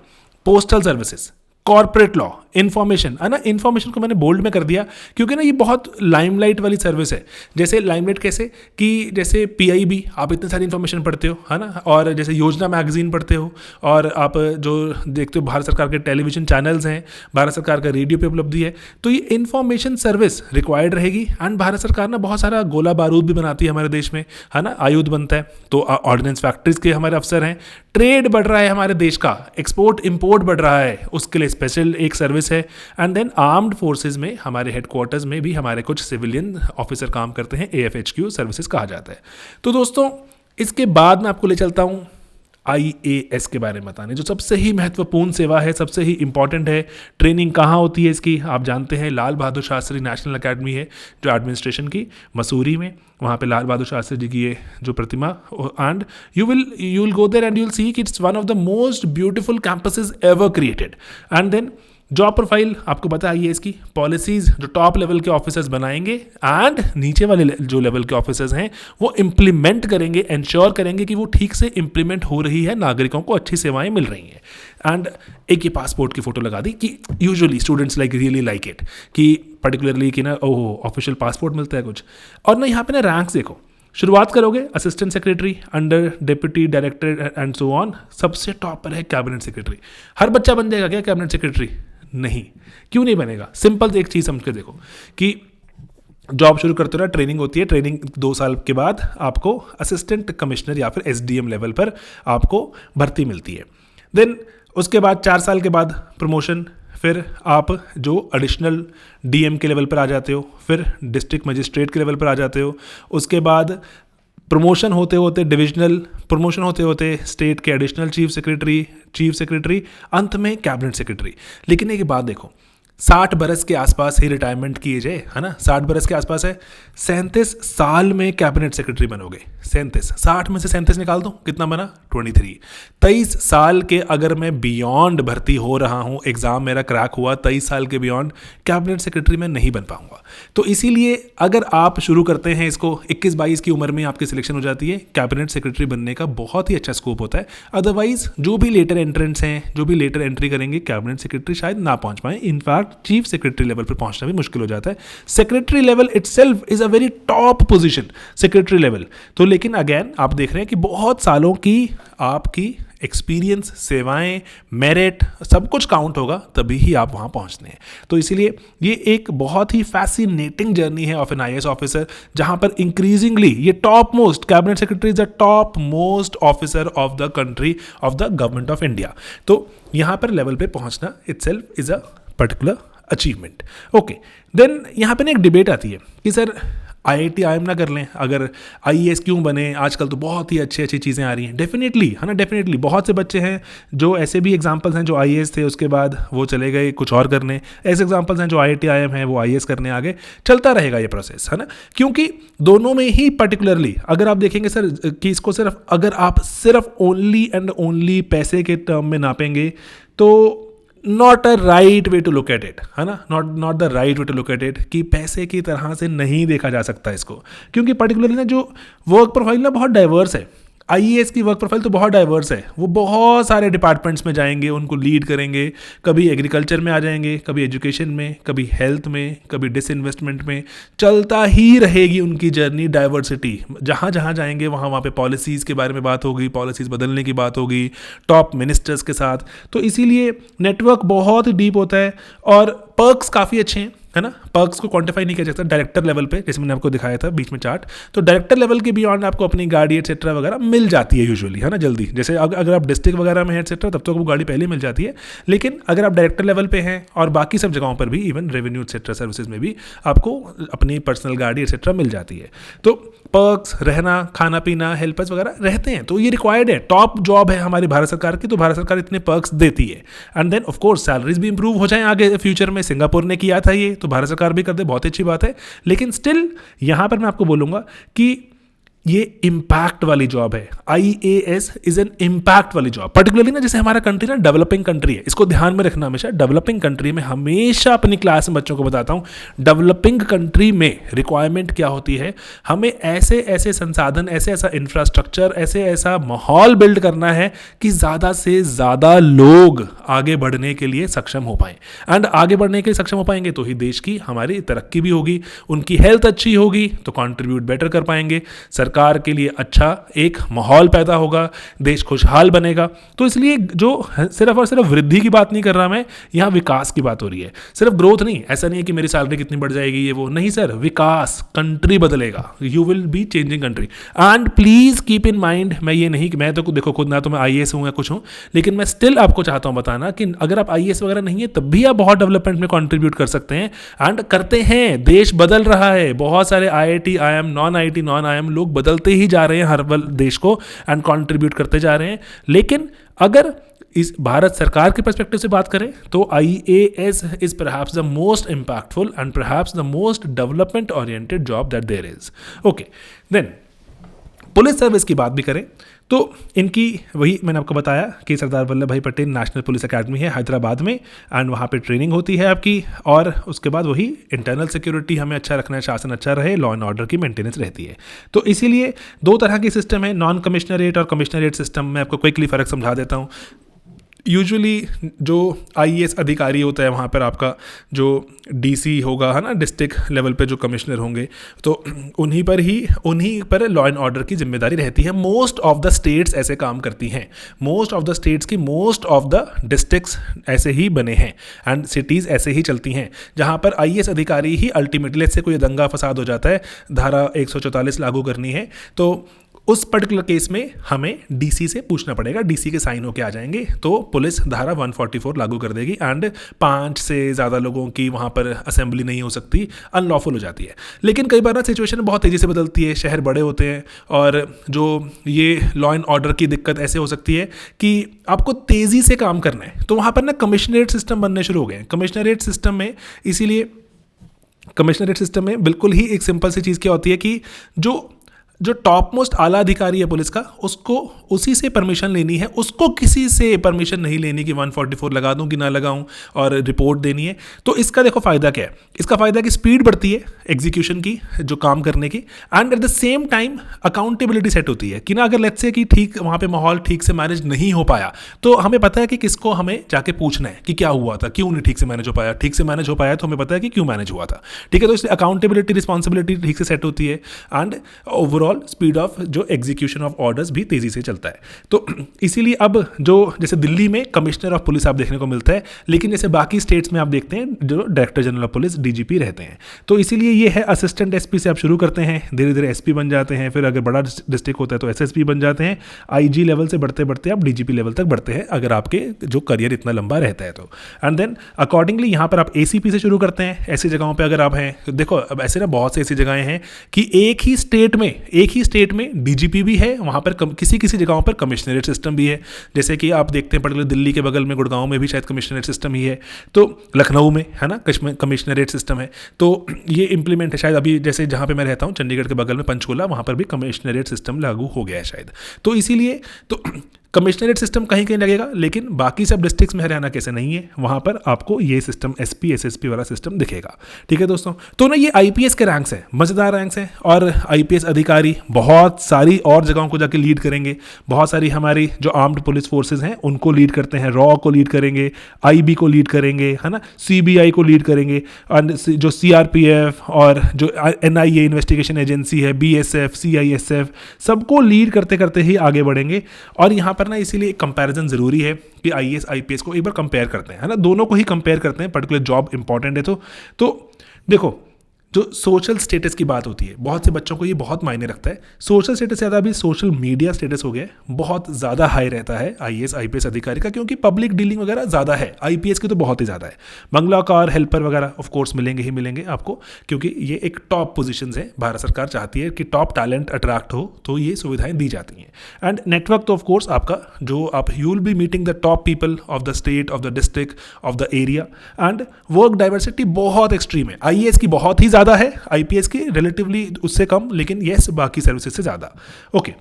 Postal services, corporate law, information है ना, इन्फॉर्मेशन को मैंने बोल्ड में कर दिया क्योंकि ना ये बहुत लाइमलाइट वाली सर्विस है। जैसे लाइमलाइट कैसे कि जैसे PIB आप इतनी सारी इन्फॉर्मेशन पढ़ते हो है ना, और जैसे योजना मैगजीन पढ़ते हो, और आप जो देखते हो भारत सरकार के टेलीविजन चैनल्स हैं, भारत सरकार का रेडियो पे उपलब्धि है, तो ये इन्फॉर्मेशन सर्विस रिक्वायर्ड रहेगी। एंड भारत सरकार ना बहुत सारा गोला बारूद भी बनाती है हमारे देश में है ना, आयुध बनता है, तो ऑर्डिनेंस फैक्ट्रीज के हमारे अफसर हैं। ट्रेड बढ़ रहा है हमारे देश का, एक्सपोर्ट इंपोर्ट बढ़ रहा है, उसके लिए स्पेशल एक सर्विस है। एंड देन आर्म्ड फोर्सेज में हमारे हेडक्वार्टर्स में भी हमारे कुछ सिविलियन ऑफिसर काम करते हैं, AFHQ सर्विसेज कहा जाता है। तो दोस्तों इसके बाद मैं आपको ले चलता हूं IAS के बारे में बताने, जो सबसे ही महत्वपूर्ण सेवा है, सबसे ही इंपॉर्टेंट है। ट्रेनिंग कहाँ होती है इसकी आप जानते हैं, लाल बहादुर शास्त्री नेशनल अकेडमी है जो एडमिनिस्ट्रेशन की, मसूरी में, वहाँ पे लाल बहादुर शास्त्री जी की ये जो प्रतिमा, and you will go there and you will see कि it's one of the most beautiful campuses ever created. And then job profile आपको बताइए इसकी, पॉलिसीज जो टॉप लेवल के ऑफिसर्स बनाएंगे एंड नीचे वाले जो लेवल के ऑफिसर्स हैं वो इम्प्लीमेंट करेंगे, इंश्योर करेंगे कि वो ठीक से इम्प्लीमेंट हो रही है, नागरिकों को अच्छी सेवाएं मिल रही हैं। एंड एक ये पासपोर्ट की फोटो लगा दी कि usually students really like it, कि पर्टिकुलरली कि ना ओहो ऑफिशियल पासपोर्ट मिलता है कुछ। और ना यहाँ पे ना रैंक्स देखो, शुरुआत करोगे assistant secretary, under deputy director and so on, सबसे टॉप पर है कैबिनेट सेक्रेटरी। हर बच्चा बन जाएगा क्या कैबिनेट सेक्रेटरी? नहीं, क्यों नहीं बनेगा? सिंपल एक चीज़ समझ के देखो कि जॉब शुरू करते हो ना, ट्रेनिंग होती है, ट्रेनिंग 2 साल के बाद आपको असिस्टेंट कमिश्नर या फिर SDM लेवल पर आपको भर्ती मिलती है। देन उसके बाद 4 साल के बाद प्रमोशन, फिर आप जो एडिशनल DM के लेवल पर आ जाते हो, फिर डिस्ट्रिक्ट मजिस्ट्रेट के लेवल पर आ जाते हो, उसके बाद प्रमोशन होते होते डिविजनल, प्रमोशन होते होते स्टेट के एडिशनल चीफ सेक्रेटरी, अंत में कैबिनेट सेक्रेटरी। लेकिन एक बात देखो, 60 बरस के आसपास ही रिटायरमेंट की एज है ना, 60 बरस के आसपास है, 37 साल में कैबिनेट सेक्रेटरी बनोगे। 37, 60 में से 37 निकाल दो, कितना बना? 23। 23 साल के अगर मैं बियॉन्ड भर्ती हो रहा हूँ, एग्जाम मेरा क्रैक हुआ, 23 साल के बियॉन्ड कैबिनेट सेक्रेटरी में नहीं बन पाऊंगा। तो इसीलिए अगर आप शुरू करते हैं इसको 21-22 की उम्र में आपकी सिलेक्शन हो जाती है, कैबिनेट सेक्रेटरी बनने का बहुत ही अच्छा स्कोप होता है। अदरवाइज जो भी लेटर एंट्रेंट्स हैं, जो भी लेटर एंट्री करेंगे, कैबिनेट सेक्रेटरी शायद ना पहुंच पाए, इनफैक्ट चीफ सेक्रेटरी लेवल पर पहुंचना भी मुश्किल हो जाता है। Secretary level itself is a very top position, secretary level. तो लेकिन अगेन आप देख रहे हैं कि बहुत सालों की आपकी एक्सपीरियंस, सेवाएं, मेरिट सब कुछ काउंट होगा, तभी ही आप वहां पहुंचते हैं। तो इसीलिए ये एक बहुत ही फैसिनेटिंग जर्नी है ऑफ एन IAS ऑफिसर, जहां पर इंक्रीजिंगली ये top most, cabinet secretary is the top most officer of the country, of the government of India. तो यहां पर लेवल पे पहुंचना itself is a particular achievement. Okay, then यहाँ पे ना एक डिबेट आती है कि सर IIT IIM ना कर लें, अगर IAS क्यों बने, आजकल तो बहुत ही अच्छी अच्छी चीज़ें आ रही हैं, डेफिनेटली है ना, डेफिनेटली बहुत से बच्चे हैं जो ऐसे भी एग्जांपल्स हैं जो IAS थे उसके बाद वो चले गए कुछ और करने, ऐसे एग्जांपल्स हैं जो IIT IIM हैं वो IAS करने आगे, चलता रहेगा ये प्रोसेस, है ना। क्योंकि दोनों में ही पर्टिकुलरली अगर आप देखेंगे सर कि इसको सिर्फ अगर आप सिर्फ ओनली एंड ओनली पैसे के टर्म में नापेंगे तो not a right way to look at it, है ना, not the right way to look at it, कि पैसे की तरह से नहीं देखा जा सकता इसको, क्योंकि पर्टिकुलरली ना जो वर्क प्रोफाइल ना बहुत डाइवर्स है। IAS की वर्क प्रोफाइल तो बहुत डाइवर्स है, वो बहुत सारे डिपार्टमेंट्स में जाएंगे, उनको लीड करेंगे, कभी एग्रीकल्चर में आ जाएंगे, कभी एजुकेशन में, कभी हेल्थ में, कभी डिसइन्वेस्टमेंट में, चलता ही रहेगी उनकी जर्नी, डाइवर्सिटी, जहाँ जहाँ जाएंगे वहाँ वहाँ पे पॉलिसीज़ के बारे में बात होगी, पॉलिसीज़ बदलने की बात होगी टॉप मिनिस्टर्स के साथ। तो इसीलिए नेटवर्क बहुत डीप होता है और पर्क्स काफ़ी अच्छे हैं, है ना। पर्क्स को क्वांटिफाई नहीं किया जा सकता डायरेक्टर लेवल पे, जैसे मैंने आपको दिखाया था बीच में चार्ट, तो डायरेक्टर लेवल के बियॉन्ड आपको अपनी गाड़ी एटसेट्रा वगैरह मिल जाती है यूजुअली, है ना, जल्दी। जैसे अगर आप डिस्ट्रिक्ट वगैरह में है एटसेट्रा तब तो आपको गाड़ी पहले मिल जाती है, लेकिन अगर आप डायरेक्टर लेवल पे हैं और बाकी सब जगहों पर भी इवन रेवेन्यू एटसेट्रा सर्विसेज में भी आपको अपनी पर्सनल गाड़ी एटसेट्रा मिल जाती है। तो पर्क्स, रहना, खाना पीना, हेल्पर्स वगैरह रहते हैं, तो ये रिक्वायर्ड है, टॉप जॉब है हमारी भारत सरकार की, तो भारत सरकार इतने पर्क्स देती है। And then of course salaries भी इंप्रूव हो जाए आगे फ्यूचर में, सिंगापुर ने किया था ये, तो भारत सरकार भी कर दे, बहुत अच्छी बात है। लेकिन स्टिल यहां पर मैं आपको बोलूंगा कि ये इम्पैक्ट वाली जॉब है। IAS इज एन इम्पैक्ट वाली जॉब, पर्टिकुलरली ना जैसे हमारा कंट्री ना डेवलपिंग कंट्री है, इसको ध्यान में रखना हमेशा। डेवलपिंग कंट्री में हमेशा अपनी क्लास में बच्चों को बताता हूँ, डेवलपिंग कंट्री में रिक्वायरमेंट क्या होती है, हमें ऐसे ऐसे संसाधन, ऐसे ऐसा इंफ्रास्ट्रक्चर, ऐसे ऐसा माहौल बिल्ड करना है कि ज़्यादा से ज़्यादा लोग आगे बढ़ने के लिए सक्षम हो पाएँ। एंड आगे बढ़ने के लिए सक्षम हो पाएंगे तो ही देश की हमारी तरक्की भी होगी, उनकी हेल्थ अच्छी होगी तो कॉन्ट्रीब्यूट बेटर कर पाएंगे, सरकार के लिए अच्छा एक माहौल पैदा होगा, देश खुशहाल बनेगा। तो इसलिए जो सिर्फ और सिर्फ वृद्धि की बात नहीं कर रहा मैं, यहाँ विकास की बात हो रही है, सिर्फ ग्रोथ नहीं। ऐसा नहीं है कि मेरी सैलरी कितनी बढ़ जाएगी ये वो, नहीं सर, विकास, कंट्री बदलेगा, you will be changing country. And please keep in mind, मैं ये नहीं कि मैं तो देखो खुद ना तो मैं IAS हूँ या कुछ हूँ, लेकिन मैं स्टिल आपको चाहता हूँ बताना कि अगर आप IAS वगैरह नहीं है तब भी आप बहुत डेवलपमेंट में कंट्रीब्यूट कर सकते हैं एंड करते हैं। देश बदल रहा है, बहुत सारे IIT IIM, non IIT non IIM लोग बदलते ही जा रहे हैं हर पल देश को एंड कंट्रीब्यूट करते जा रहे हैं। लेकिन अगर इस भारत सरकार के पर्सपेक्टिव से बात करें तो IAS is perhaps the most impactful and perhaps the most development oriented job that there is. Okay, then police service की बात भी करें तो इनकी वही मैंने आपको बताया कि सरदार वल्लभ भाई पटेल नेशनल पुलिस एकेडमी है हैदराबाद में एंड वहाँ पे ट्रेनिंग होती है आपकी, और उसके बाद वही इंटरनल सिक्योरिटी हमें अच्छा रखना है, शासन अच्छा रहे, लॉ एंड ऑर्डर की मेंटेनेंस रहती है। तो इसीलिए दो तरह की सिस्टम है, नॉन कमिश्नरेट और कमिश्नरेट सिस्टम। मैं आपको क्विकली फ़र्क समझा देता हूँ। यूजुअली जो IAS अधिकारी होता है वहाँ पर आपका जो DC होगा, है ना, डिस्ट्रिक्ट लेवल पे जो कमिश्नर होंगे, तो उन्हीं पर लॉ एंड ऑर्डर की जिम्मेदारी रहती है। मोस्ट ऑफ द स्टेट्स ऐसे काम करती हैं, मोस्ट ऑफ द स्टेट्स की मोस्ट ऑफ द डिस्ट्रिक्ट्स ऐसे ही बने हैं एंड सिटीज़ ऐसे ही चलती हैं, जहाँ पर IAS अधिकारी ही अल्टीमेटली से कोई दंगा फसाद हो जाता है, धारा 144 लागू करनी है, तो उस पर्टिकुलर केस में हमें DC से पूछना पड़ेगा, DC के साइन होके आ जाएंगे तो पुलिस धारा 144 लागू कर देगी एंड 5 से ज़्यादा लोगों की वहाँ पर असेंबली नहीं हो सकती, अनलॉफुल हो जाती है। लेकिन कई बार ना सिचुएशन बहुत तेज़ी से बदलती है, शहर बड़े होते हैं और जो ये लॉ एंड ऑर्डर की दिक्कत ऐसे हो सकती है कि आपको तेज़ी से काम करना है, तो वहाँ पर ना कमिश्नरेट सिस्टम बनने शुरू हो गए। कमिश्नरेट सिस्टम में इसीलिए कमिश्नरेट सिस्टम में बिल्कुल ही एक सिंपल सी चीज़ क्या होती है कि जो टॉप मोस्ट आला अधिकारी है पुलिस का, उसको उसी से परमिशन लेनी है, उसको किसी से परमिशन नहीं लेनी कि 144 लगा दूं कि ना लगाऊं और रिपोर्ट देनी है। तो इसका देखो फ़ायदा क्या है, इसका फ़ायदा कि स्पीड बढ़ती है एग्जीक्यूशन की, जो काम करने की, and at the same time accountability set होती है कि ना अगर लेट्स से कि ठीक वहाँ पे माहौल ठीक से मैनेज नहीं हो पाया तो हमें पता है कि किसको हमें जाके पूछना है कि क्या हुआ था, क्यों नहीं ठीक से मैनेज हो पाया। ठीक से मैनेज हो पाया तो हमें पता है कि क्यों मैनेज हुआ था, ठीक है। तो इसलिए अकाउंटेबिलिटी, रिस्पॉन्सिबिलिटी ठीक से सेट होती है and overall overall speed of जो एग्जीक्यूशन ऑफ ऑर्डर्स भी तेज़ी से चलता है। तो इसीलिए अब जो जैसे दिल्ली में कमिश्नर ऑफ पुलिस आप देखने को मिलता है, लेकिन जैसे बाकी स्टेट्स में आप देखते हैं जो director general of police DGP रहते हैं। तो इसीलिए ये है असिस्टेंट एसपी से आप शुरू करते हैं, धीरे धीरे एसपी बन जाते हैं, फिर अगर बड़ा डिस्ट्रिक्ट होता है तो एसएसपी बन जाते हैं, आईजी लेवल से बढ़ते बढ़ते आप डीजीपी लेवल तक बढ़ते हैं अगर आपके जो करियर इतना लंबा रहता है तो। एंड देन अकॉर्डिंगली यहाँ पर आप एसीपी से शुरू करते हैं। ऐसी जगहों पे अगर आप हैं, देखो अब ऐसे ना बहुत सी ऐसी जगहें हैं कि एक ही स्टेट में डीजीपी भी है, वहाँ पर किसी किसी जगहों पर कमिश्नरेट सिस्टम भी है। जैसे कि आप देखते हैं पर्टिकुलर दिल्ली के बगल में गुड़गांव में भी शायद कमिश्नरेट सिस्टम ही है, तो लखनऊ में है ना कमिश्नरेट सिस्टम है। तो ये इंप्लीमेंट है शायद अभी, जैसे जहाँ पे मैं रहता हूँ चंडीगढ़ के बगल में पंचकूला, वहाँ पर भी कमिश्नरेट सिस्टम लागू हो गया है शायद। तो इसीलिए तो कमिश्नरेट सिस्टम कहीं कहीं लगेगा, लेकिन बाकी सब डिस्ट्रिक्ट्स में हरियाणा कैसे नहीं है, वहाँ पर आपको ये सिस्टम एसपी एसएसपी वाला सिस्टम दिखेगा। ठीक है दोस्तों, तो ना ये आईपीएस के रैंक्स हैं, मज़ेदार रैंक्स हैं, और आईपीएस अधिकारी बहुत सारी और जगहों को जाके लीड करेंगे। बहुत सारी हमारी जो आर्म्ड पुलिस फोर्सेज हैं उनको लीड करते हैं, रॉ को लीड करेंगे, आईबी को लीड करेंगे, है ना, सीबीआई को लीड करेंगे, और जो सीआरपीएफ और जो एनआईए इन्वेस्टिगेशन एजेंसी है, बीएसएफ, सीआईएसएफ, सबको लीड करते करते ही आगे बढ़ेंगे। और यहाँ पर ना इसीलिए एक कंपैरिजन ज़रूरी है कि आईएएस आईपीएस को एक बार कंपेयर करते हैं, है ना, दोनों को ही कंपेयर करते हैं, पर्टिकुलर जॉब इंपॉर्टेंट है तो देखो जो सोशल स्टेटस की बात होती है, बहुत से बच्चों को ये बहुत मायने रखता है। सोशल स्टेटस से ज़्यादा अभी सोशल मीडिया स्टेटस हो गया, बहुत ज़्यादा हाई रहता है आईएएस आईपीएस अधिकारी का, क्योंकि पब्लिक डीलिंग वगैरह ज़्यादा है, आईपीएस की तो बहुत ही ज़्यादा है। मंगलाकार, हेल्पर वगैरह ऑफ कोर्स मिलेंगे ही मिलेंगे आपको, क्योंकि ये एक टॉप पोजीशंस है। भारत सरकार चाहती है कि टॉप टैलेंट अट्रैक्ट हो, तो ये सुविधाएं दी जाती हैं। एंड नेटवर्क तो ऑफ कोर्स आपका जो आप you will be meeting the top people of the state, of the district, of the area. And work diversity बहुत एक्सट्रीम है, आईएएस की बहुत ही ज़्यादा है, आईपीएस की रिलेटिवली उससे कम, लेकिन यस बाकी सर्विसेज से ज़्यादा। ओके,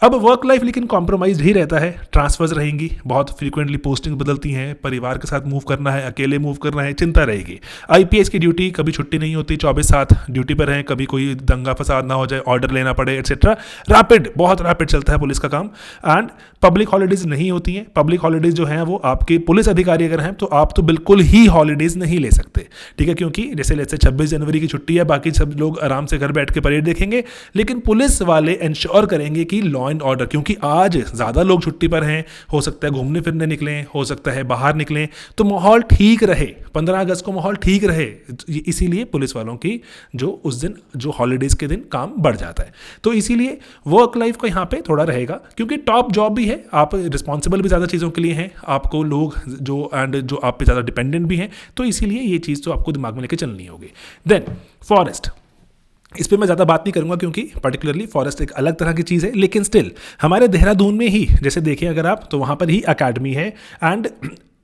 अब वर्क लाइफ लेकिन कॉम्प्रोमाइज ही रहता है, ट्रांसफर्स रहेंगी, बहुत फ्रीक्वेंटली पोस्टिंग बदलती हैं, परिवार के साथ मूव करना है, अकेले मूव करना है, चिंता रहेगी। आईपीएस की ड्यूटी कभी छुट्टी नहीं होती, 24/7 ड्यूटी पर हैं, कभी कोई दंगा फसाद ना हो जाए, ऑर्डर लेना पड़े एटसेट्रा। रैपिड, बहुत रैपिड चलता है पुलिस का काम। एंड पब्लिक हॉलीडेज नहीं होती हैं। पब्लिक हॉलीडेज जो हैं वो आपके पुलिस अधिकारी अगर हैं तो आप तो बिल्कुल ही हॉलीडेज नहीं ले सकते, ठीक है, क्योंकि जैसे 26 जनवरी की छुट्टी है, बाकी सब लोग आराम से घर बैठ के परेड देखेंगे, लेकिन पुलिस वाले इंश्योर करेंगे कि लॉ एंड ऑर्डर, क्योंकि आज ज़्यादा लोग छुट्टी पर हैं, हो सकता है घूमने फिरने निकलें, हो सकता है बाहर निकलें, तो माहौल ठीक रहे, 15 अगस्त को माहौल ठीक रहे, इसीलिए पुलिस वालों की जो उस दिन जो हॉलीडेज़ के दिन काम बढ़ जाता है। तो इसीलिए वर्क लाइफ का यहाँ पे थोड़ा रहेगा, क्योंकि टॉप जॉब भी है, आप रिस्पॉन्सिबल भी ज़्यादा चीज़ों के लिए हैं, आपको लोग जो आप पे ज़्यादा डिपेंडेंट भी हैं, तो इसीलिए ये चीज़ तो आपको दिमाग में लेके चलनी होगी। देन फॉरेस्ट, इस पर मैं ज़्यादा बात नहीं करूंगा क्योंकि पर्टिकुलरली फॉरेस्ट एक अलग तरह की चीज़ है, लेकिन स्टिल हमारे देहरादून में ही जैसे देखें अगर आप, तो वहाँ पर ही अकेडमी है एंड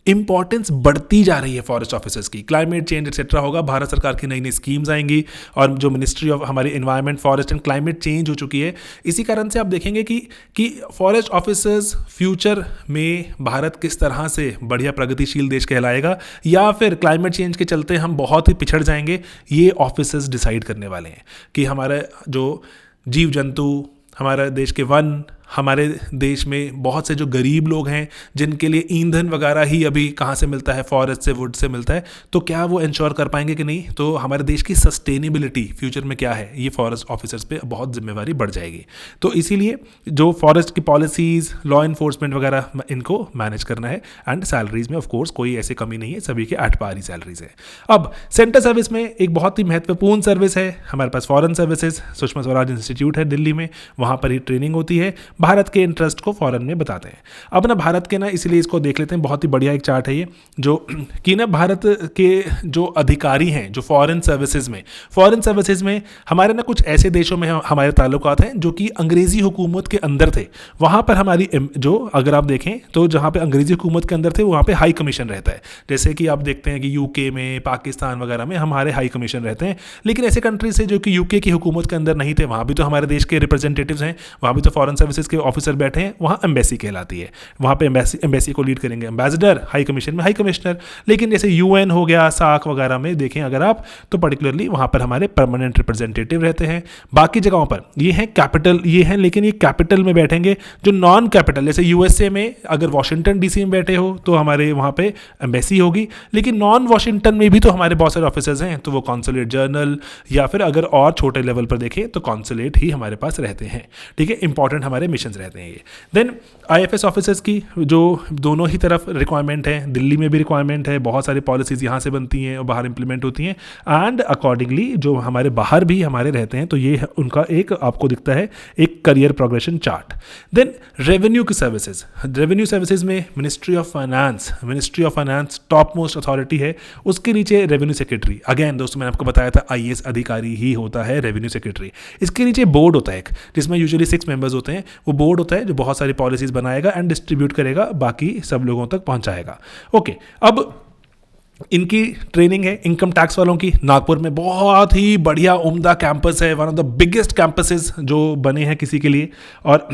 इंपॉर्टेंस बढ़ती जा रही है फॉरेस्ट ऑफिसर्स की। क्लाइमेट चेंज एक्सेट्रा होगा, भारत सरकार की नई नई स्कीम्स आएंगी, और जो मिनिस्ट्री ऑफ हमारी environment, forest and climate change हो चुकी है। इसी कारण से आप देखेंगे कि फॉरेस्ट ऑफिसर्स फ्यूचर में भारत किस तरह से बढ़िया प्रगतिशील देश कहलाएगा, या फिर क्लाइमेट चेंज के चलते हम बहुत ही पिछड़ जाएंगे, ये ऑफिसर्स डिसाइड करने वाले हैं। कि हमारे जो जीव जंतु, हमारे देश के वन, हमारे देश में बहुत से जो गरीब लोग हैं जिनके लिए ईंधन वगैरह ही अभी कहाँ से मिलता है, फॉरेस्ट से, वुड से मिलता है, तो क्या वो इंश्योर कर पाएंगे कि नहीं? तो हमारे देश की सस्टेनेबिलिटी फ्यूचर में क्या है, ये फॉरेस्ट ऑफिसर्स पे बहुत जिम्मेवारी बढ़ जाएगी। तो इसीलिए जो फॉरेस्ट की पॉलिसीज़, लॉ इन्फोर्समेंट वगैरह, इनको मैनेज करना है। एंड सैलरीज में ऑफकोर्स कोई ऐसी कमी नहीं है, सभी के 8 पार ही सैलरीज है। अब सेंटर सर्विस में एक बहुत ही महत्वपूर्ण सर्विस है हमारे पास, foreign services. Sushma Swaraj institute है दिल्ली में, वहाँ पर ही ट्रेनिंग होती है, भारत के इंटरेस्ट को फॉरेन में बताते हैं। अब ना भारत के ना, इसलिए इसको देख लेते हैं, बहुत ही बढ़िया एक चार्ट है ये, जो कि ना भारत के जो अधिकारी हैं जो फॉरेन सर्विसेज में हमारे ना कुछ ऐसे देशों में हमारे ताल्लुकात हैं जो कि अंग्रेजी हुकूमत के अंदर थे। वहाँ पर हमारी जो अगर आप देखें तो जहाँ पे अंग्रेजी हुकूमत के अंदर थे वहाँ पे हाई कमीशन रहता है। जैसे कि आप देखते हैं कि यूके में, पाकिस्तान वगैरह में हमारे हाई कमीशन रहते हैं, लेकिन ऐसे कंट्रीज से जो कि यूके की हुकूमत के अंदर नहीं थे, वहाँ भी तो हमारे देश के रिप्रेजेंटेटिव्स हैं, वहाँ भी तो फॉरेन सर्विसेज सर्विसेज के ऑफिसर बैठे हैं, वहाँ एम्बेसी कहलाती है। वहाँ पे एम्बेसी को लीड करेंगे एम्बेसडर, हाई कमीशन में हाई कमिश्नर। लेकिन जैसे यूएन हो गया, साक वगैरह में देखें अगर आप, तो पर्टिकुलरली वहाँ पर हमारे परमानेंट रिप्रेजेंटेटिव रहते हैं। बाकी जगहों पर ये हैं कैपिटल, ये हैं, लेकिन ये कैपिटल में बैठेंगे। जो नॉन कैपिटल जैसे यूएसए में अगर वॉशिंगटन डीसी में बैठे हो तो हमारे वहाँ पे एम्बेसी होगी, लेकिन नॉन वॉशिंगटन में भी तो हमारे बहुत सारे ऑफिसर्स हैं, तो वो कॉन्सुलेट जनरल या फिर अगर और छोटे लेवल पर देखें तो कॉन्सुलेट ही हमारे पास रहते हैं। ठीक है, इंपॉर्टेंट हमारे मिशंस रहते हैं ये। देन आईएफएस ऑफिसर्स की जो दोनों ही तरफ रिक्वायरमेंट है, दिल्ली में भी रिक्वायरमेंट है, बहुत सारी पॉलिसीज़ यहाँ से बनती हैं और बाहर इंप्लीमेंट होती हैं, एंड अकॉर्डिंगली जो हमारे बाहर भी हमारे रहते हैं, तो ये उनका एक आपको दिखता है एक career progression chart. Then revenue की सर्विसेज, रेवेन्यू सर्विसेज में ministry of finance top most authority है, उसके नीचे रेवेन्यू सेक्रेटरी। अगेन दोस्तों मैंने आपको बताया था आईएएस अधिकारी ही होता है रेवेन्यू सेक्रेटरी। इसके नीचे बोर्ड होता है एक, जिसमें यूजुअली 6 मेंबर्स होते हैं। वो बोर्ड होता है जो बहुत सारी पॉलिसीज बनाएगा एंड डिस्ट्रीब्यूट करेगा, बाकी सब लोगों तक पहुंचाएगा। ओके, अब इनकी ट्रेनिंग है इनकम टैक्स वालों की। नागपुर में बहुत ही बढ़िया उम्दा कैंपस है, one of the biggest campuses जो बने हैं किसी के लिए, और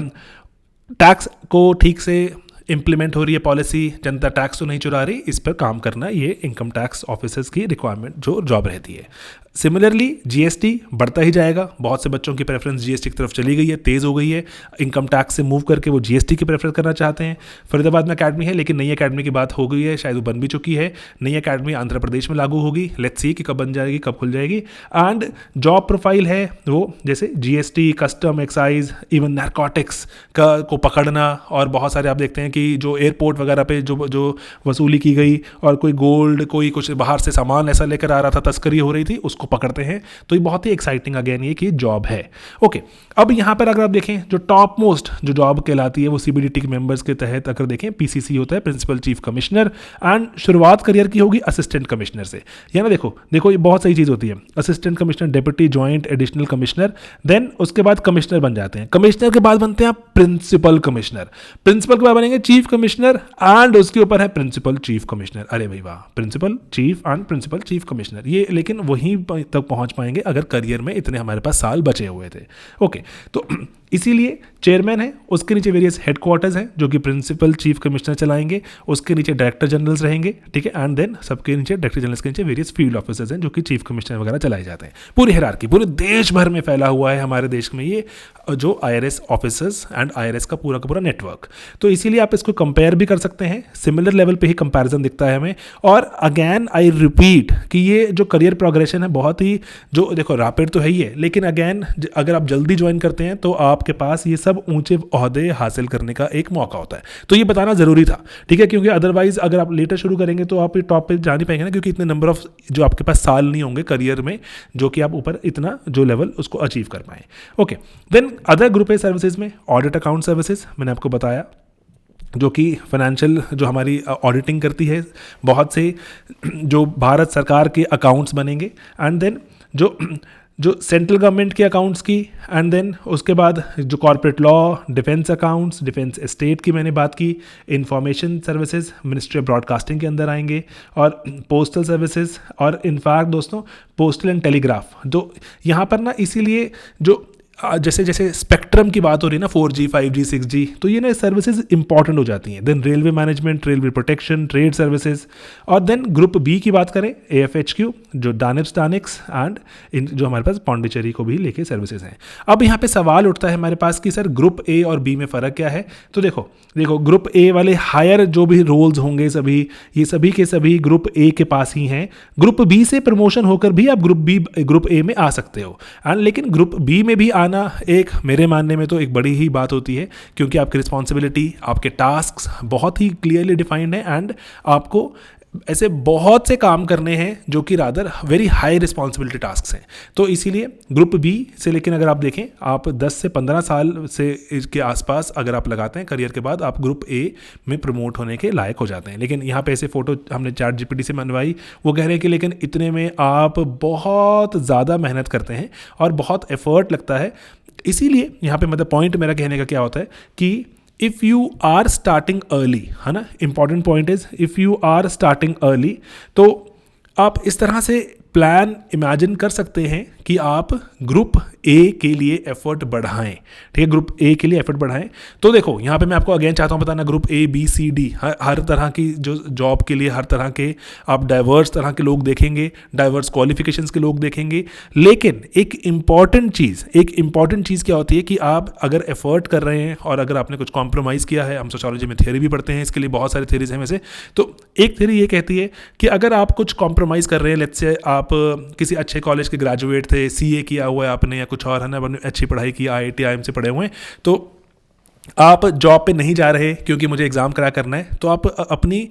टैक्स को ठीक से इम्प्लीमेंट हो रही है पॉलिसी, जनता टैक्स तो नहीं चुरा रही, इस पर काम करना ये इनकम टैक्स ऑफिसर्स की रिक्वायरमेंट जो जॉब रहती है। सिमिलरली जीएसटी बढ़ता ही जाएगा, बहुत से बच्चों की प्रेफरेंस जीएसटी की तरफ चली गई है, तेज़ हो गई है, इनकम टैक्स से मूव करके वो जीएसटी की प्रेफर करना चाहते हैं। फरीदाबाद में अकेडमी है, लेकिन नई अकेडमी की बात हो गई है, शायद वो बन भी चुकी है। नई अकेडमी आंध्र प्रदेश में लागू होगी, लेट्स सी कि कब बन जाएगी, कब खुल जाएगी। एंड जॉब प्रोफाइल है वो जैसे GST, custom, excise, even narcotics को पकड़ना, और बहुत सारे आप देखते हैं कि जो एयरपोर्ट वगैरह पे जो वसूली की गई, और कोई गोल्ड, कोई कुछ बाहर से सामान ऐसा लेकर आ रहा था, तस्करी हो रही थी, उसको पकड़ते हैं। तो ये बहुत ही एक्साइटिंग अगेन ये कि जॉब है। ओके, अब यहाँ पर अगर आप देखें जो टॉप मोस्ट जो जॉब कहलाती है वो सीबीडीटी के मेंबर्स के तहत अगर देखें पीसीसी होता है, प्रिंसिपल चीफ कमिश्नर, एंड शुरुआत करियर की होगी असिस्टेंट कमिश्नर से। या ना देखो ये बहुत सही चीज़ होती है, assistant commissioner, deputy, joint, additional commissioner, then उसके बाद कमिश्नर बन जाते हैं। कमिश्नर के बाद बनते हैं आप प्रिंसिपल कमिश्नर, प्रिंसिपल के बाद बनेंगे चीफ कमिश्नर, एंड उसके ऊपर है प्रिंसिपल चीफ कमिश्नर। अरे भाई वाह, principal chief and principal chief commissioner, ये लेकिन वहीं तक पहुंच पाएंगे अगर करियर में इतने हमारे पास साल बचे हुए थे। ओके, तो इसीलिए चेयरमैन है, उसके नीचे वेरियस हेडक्वार्टर्स हैं जो कि प्रिंसिपल चीफ कमिश्नर चलाएंगे, उसके नीचे डायरेक्टर जनरल्स रहेंगे। ठीक है, एंड देन सबके नीचे डायरेक्टर जनरल्स के नीचे वेरियस फील्ड ऑफिसर्स हैं जो कि चीफ कमिश्नर वगैरह चलाए जाते हैं। पूरी हायरार्की पूरे देश भर में फैला हुआ है हमारे देश में ये जो आईआरएस ऑफिसर्स एंड आईआरएस का पूरा नेटवर्क। तो इसीलिए आप इसको कंपेयर भी कर सकते हैं, सिमिलर लेवल पे ही कंपैरिजन दिखता है हमें। और अगेन आई रिपीट कि ये जो करियर प्रोग्रेशन है बहुत ही, जो देखो रैपिड तो है ही है, लेकिन अगेन अगर आप जल्दी ज्वाइन करते हैं तो आपके पास ये सब ऊंचे ओहदे हासिल करने का एक मौका होता है। तो ये बताना ज़रूरी था, ठीक है, क्योंकि अदरवाइज अगर आप लेटर शुरू करेंगे तो आप ये टॉप पे जा नहीं पाएंगे ना, क्योंकि इतने नंबर ऑफ जो आपके पास साल नहीं होंगे करियर में जो कि आप ऊपर इतना जो लेवल उसको अचीव कर पाएँ। Okay, then other group A services में ऑडिट अकाउंट सर्विसेज मैंने आपको बताया, जो कि फाइनेंशियल जो हमारी ऑडिटिंग करती है, बहुत से जो भारत सरकार के अकाउंट्स बनेंगे, एंड देन जो सेंट्रल गवर्नमेंट के अकाउंट्स की, एंड देन उसके बाद जो corporate law, defence accounts, defence estate की मैंने बात की, information services ministry of broadcasting के अंदर आएंगे, और पोस्टल सर्विसेज, और इनफैक्ट दोस्तों पोस्टल एंड टेलीग्राफ, जो यहाँ पर ना इसीलिए जो जैसे जैसे स्पेक्ट्रम की बात हो रही है ना, 4G 5G 6G, तो ये ना सर्विसेज इंपॉर्टेंट हो जाती हैं। Then railway management, railway protection, trade services, और देन ग्रुप बी की बात करें AFHQ जो डानिप्स डानिक्स, एंड जो हमारे पास पौंडीचेरी को भी लेके सर्विसेज हैं। अब यहाँ पे सवाल उठता है हमारे पास कि सर ग्रुप ए और बी में फ़र्क क्या है। तो देखो ग्रुप ए वाले हायर जो भी रोल्स होंगे सभी, ये सभी के सभी ग्रुप ए के पास ही हैं। ग्रुप बी से प्रमोशन होकर भी आप ग्रुप ए में आ सकते हो, एंड लेकिन ग्रुप बी में भी एक मेरे मानने में तो एक बड़ी ही बात होती है, क्योंकि आपकी रिस्पॉन्सिबिलिटी, आपके टास्क्स बहुत ही क्लियरली डिफाइंड है, एंड आपको ऐसे बहुत से काम करने हैं जो कि rather very high responsibility tasks हैं। तो इसीलिए ग्रुप बी से, लेकिन अगर आप देखें आप 10 से 15 साल से इसके आसपास अगर आप लगाते हैं करियर के बाद, आप ग्रुप ए में प्रमोट होने के लायक हो जाते हैं। लेकिन यहाँ पे ऐसे फ़ोटो हमने ChatGPT से मनवाई, वो कह रहे हैं कि लेकिन इतने में आप बहुत ज़्यादा मेहनत करते हैं और बहुत एफर्ट लगता है। इसीलिए यहाँ पे मतलब पॉइंट मेरा कहने का क्या होता है कि if you are starting early, है ना, important point is if you are starting early, तो आप इस तरह से प्लान इमेजिन कर सकते हैं कि आप ग्रुप ए के लिए एफर्ट बढ़ाएं। ठीक है, ग्रुप ए के लिए एफर्ट बढ़ाएं। तो देखो यहाँ पे मैं आपको अगेन चाहता हूँ बताना, group A B C D हर तरह की जो जॉब के लिए हर तरह के आप डाइवर्स तरह के लोग देखेंगे, डाइवर्स क्वालिफिकेशंस के लोग देखेंगे। लेकिन एक इंपॉर्टेंट चीज़ क्या होती है कि आप अगर एफर्ट कर रहे हैं और अगर आपने कुछ कॉम्प्रोमाइज़ किया है, हम सोशियोलॉजी में थ्योरी भी पढ़ते हैं, इसके लिए बहुत सारी थ्योरीज हैं वैसे, तो एक थ्योरी ये कहती है कि अगर आप कुछ कॉम्प्रोमाइज़ कर रहे हैं, लेट्स से आप किसी अच्छे कॉलेज के ग्रेजुएट थे, सीए किया हुआ है आपने या कुछ और है ना, अच्छी पढ़ाई की, आईआईटी आईएम से पढ़े हुए हैं, तो आप जॉब पे नहीं जा रहे क्योंकि मुझे एग्ज़ाम क्रैक करना है, तो आप अपनी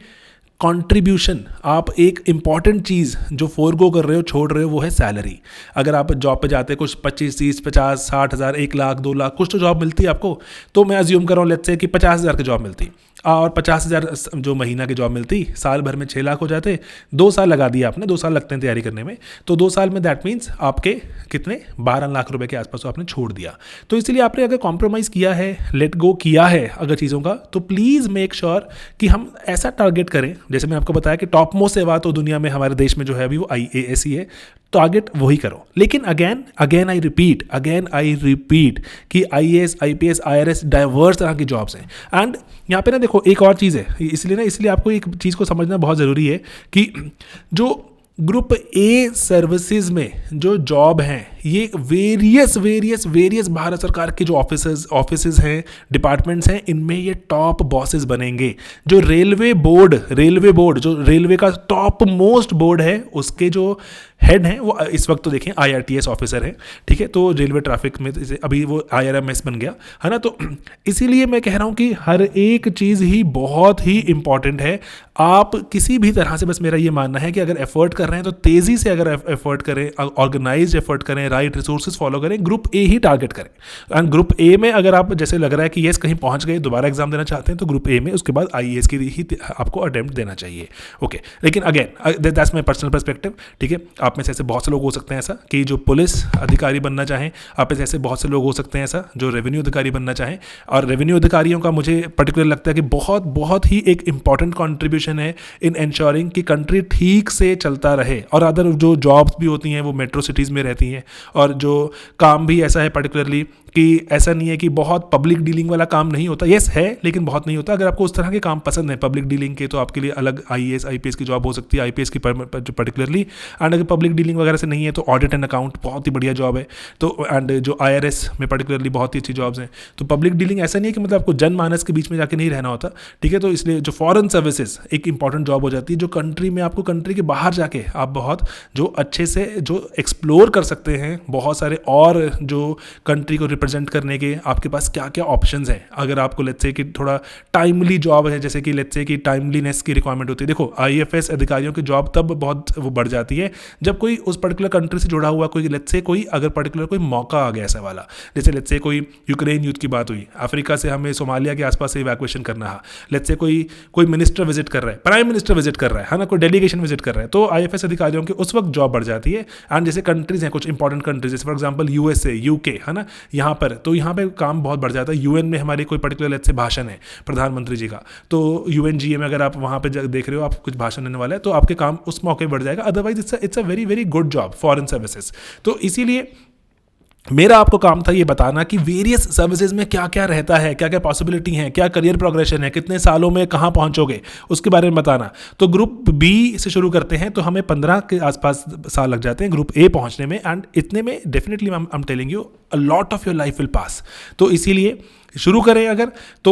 कंट्रीब्यूशन, आप एक इंपॉर्टेंट चीज़ जो फोरगो कर रहे हो, छोड़ रहे हो, वो है सैलरी। अगर आप जॉब पे जाते कुछ 25 30 50 60 हज़ार 1 लाख 2 लाख कुछ तो जॉब मिलती है आपको, तो मैं अज्यूम कर रहा हूँ लेट्स से कि 50,000 की जॉब मिलती और 50,000 जो महीना की जॉब मिलती, साल भर में 6 लाख हो जाते, 2 साल लगा दिया आपने, 2 साल लगते हैं तैयारी करने में, तो 2 साल में दैट मीन्स आपके कितने 12 लाख रुपए के आसपास आपने छोड़ दिया। तो इसलिए आपने अगर कॉम्प्रोमाइज़ किया है, लेट गो किया है अगर चीज़ों का, तो प्लीज़ मेक श्योर कि हम ऐसा टारगेट करें, जैसे मैं आपको बताया कि टॉप मोस्ट सेवा तो दुनिया में हमारे देश में जो है अभी वो IAS ही है, टारगेट वही करो। लेकिन अगेन आई रिपीट कि IAS IPS IRS डाइवर्स तरह की जॉब्स हैं। एंड यहाँ पे ना देखो एक और चीज़ है, इसलिए आपको एक चीज़ को समझना बहुत ज़रूरी है कि जो ग्रुप ए सर्विसेज में जो जॉब हैं, ये वेरियस भारत सरकार के जो ऑफिसेज हैं, डिपार्टमेंट्स हैं, इनमें ये टॉप बॉसेस बनेंगे। जो रेलवे बोर्ड जो रेलवे का टॉप मोस्ट बोर्ड है, उसके जो हेड हैं वो इस वक्त तो देखें IRTS ऑफिसर हैं। ठीक है, तो रेलवे ट्रैफिक में अभी वो IRMS बन गया है ना। तो इसीलिए मैं कह रहा हूँ कि हर एक चीज़ ही बहुत ही इंपॉर्टेंट है। आप किसी भी तरह से, बस मेरा ये मानना है कि अगर एफर्ट कर रहे हैं तो तेज़ी से अगर एफर्ट करें, ऑर्गेनाइज्ड एफर्ट करें, राइट रिसोर्सेज फॉलो करें, ग्रुप ए ही टारगेट करें। एंड ग्रुप ए में अगर आप जैसे लग रहा है कि यस कहीं पहुंच गए, दोबारा एग्जाम देना चाहते हैं, तो ग्रुप ए में उसके बाद IAS की ही आपको अटेम्प्ट देना चाहिए। ओके, लेकिन again that's my personal perspective. ठीक है, आप में से ऐसे बहुत से लोग हो सकते हैं ऐसा कि जो पुलिस अधिकारी बनना चाहें, आप में से ऐसे बहुत से लोग हो सकते हैं ऐसा जो रेवेन्यू अधिकारी बनना चाहें। और रेवेन्यू अधिकारियों का मुझे पर्टिकुलर लगता है कि बहुत ही एक इंपॉर्टेंट कॉन्ट्रीब्यूशन है इन एंश्योरिंग कि कंट्री ठीक से चलता रहे। और अदर जो जॉब्स भी होती हैं वो मेट्रो सिटीज़ में रहती हैं, और जो काम भी ऐसा है पर्टिकुलरली कि ऐसा नहीं है कि बहुत पब्लिक डीलिंग वाला काम नहीं होता, यस है लेकिन बहुत नहीं होता। अगर आपको उस तरह के काम पसंद है पब्लिक डीलिंग के, तो आपके लिए अलग IAS IPS की जॉब हो सकती है, IPS की पर्टिकुलरली। एंड अगर पब्लिक डीलिंग वगैरह से नहीं है तो ऑडिट एंड अकाउंट बहुत ही बढ़िया जॉब है। तो एंड जो IRS में पर्टिकुलरली बहुत ही अच्छी जॉब्स हैं। तो पब्लिक डीलिंग ऐसा नहीं है कि मतलब आपको जनमानस के बीच में जाके नहीं रहना होता। ठीक है, तो इसलिए जो फॉरेन सर्विसेज एक इंपॉर्टेंट जॉब हो जाती है, जो कंट्री में आपको कंट्री के बाहर जाके आप बहुत जो अच्छे से जो एक्सप्लोर कर सकते हैं, बहुत सारे और जो कंट्री को रिप्रेजेंट करने के आपके पास क्या क्या ऑप्शंस हैं। अगर आपको लेट्स से कि थोड़ा टाइमली जॉब है, जैसे कि लेट्स से कि टाइमलीनेस की रिक्वायरमेंट होती है। देखो IFS अधिकारियों की जॉब तब बहुत वो बढ़ जाती है जब कोई उस पर्टिकुलर कंट्री से जुड़ा हुआ कोई लेट्स से कोई अगर पर्टिकुलर कोई मौका आ गया ऐसा वाला, जैसे लेट्स से कोई यूक्रेन युद्ध की बात हुई, अफ्रीका से हमें सोमालिया के आसपास से इवैक्यूएशन करना है, लेट्स से कोई मिनिस्टर विजिट कर रहा है, प्राइम मिनिस्टर विजिट कर रहा है ना, कोई डेलीगेशन विजिट कर रहा है, तो IFS अधिकारियों की उस वक्त जॉब बढ़ जाती है। एंड जैसे कंट्रीज हैं कुछ इंपॉर्टेंट कंट्रीज, जैसे फॉर एग्जाम्पल USA UK है ना, यहाँ पर तो यहाँ पे काम बहुत बढ़ जाता है। UN में हमारी कोई पर्टिकुलर लेट्स से भाषण है प्रधानमंत्री जी का, तो UNGA में अगर आप वहाँ पे देख रहे हो, आप कुछ भाषण देने वाला है, तो आपके काम उस मौके बढ़ जाएगा। Otherwise it's a very good job foreign services. तो इसीलिए मेरा आपको काम था ये बताना कि वेरियस सर्विसेज में क्या क्या रहता है, क्या क्या पॉसिबिलिटी हैं, क्या करियर प्रोग्रेशन है, कितने सालों में कहाँ पहुँचोगे, उसके बारे में बताना। तो ग्रुप B से शुरू करते हैं तो हमें 15 के आसपास साल लग जाते हैं ग्रुप A पहुँचने में। एंड इतने में definitely I am telling you a lot of your life will pass. तो इसीलिए शुरू करें अगर तो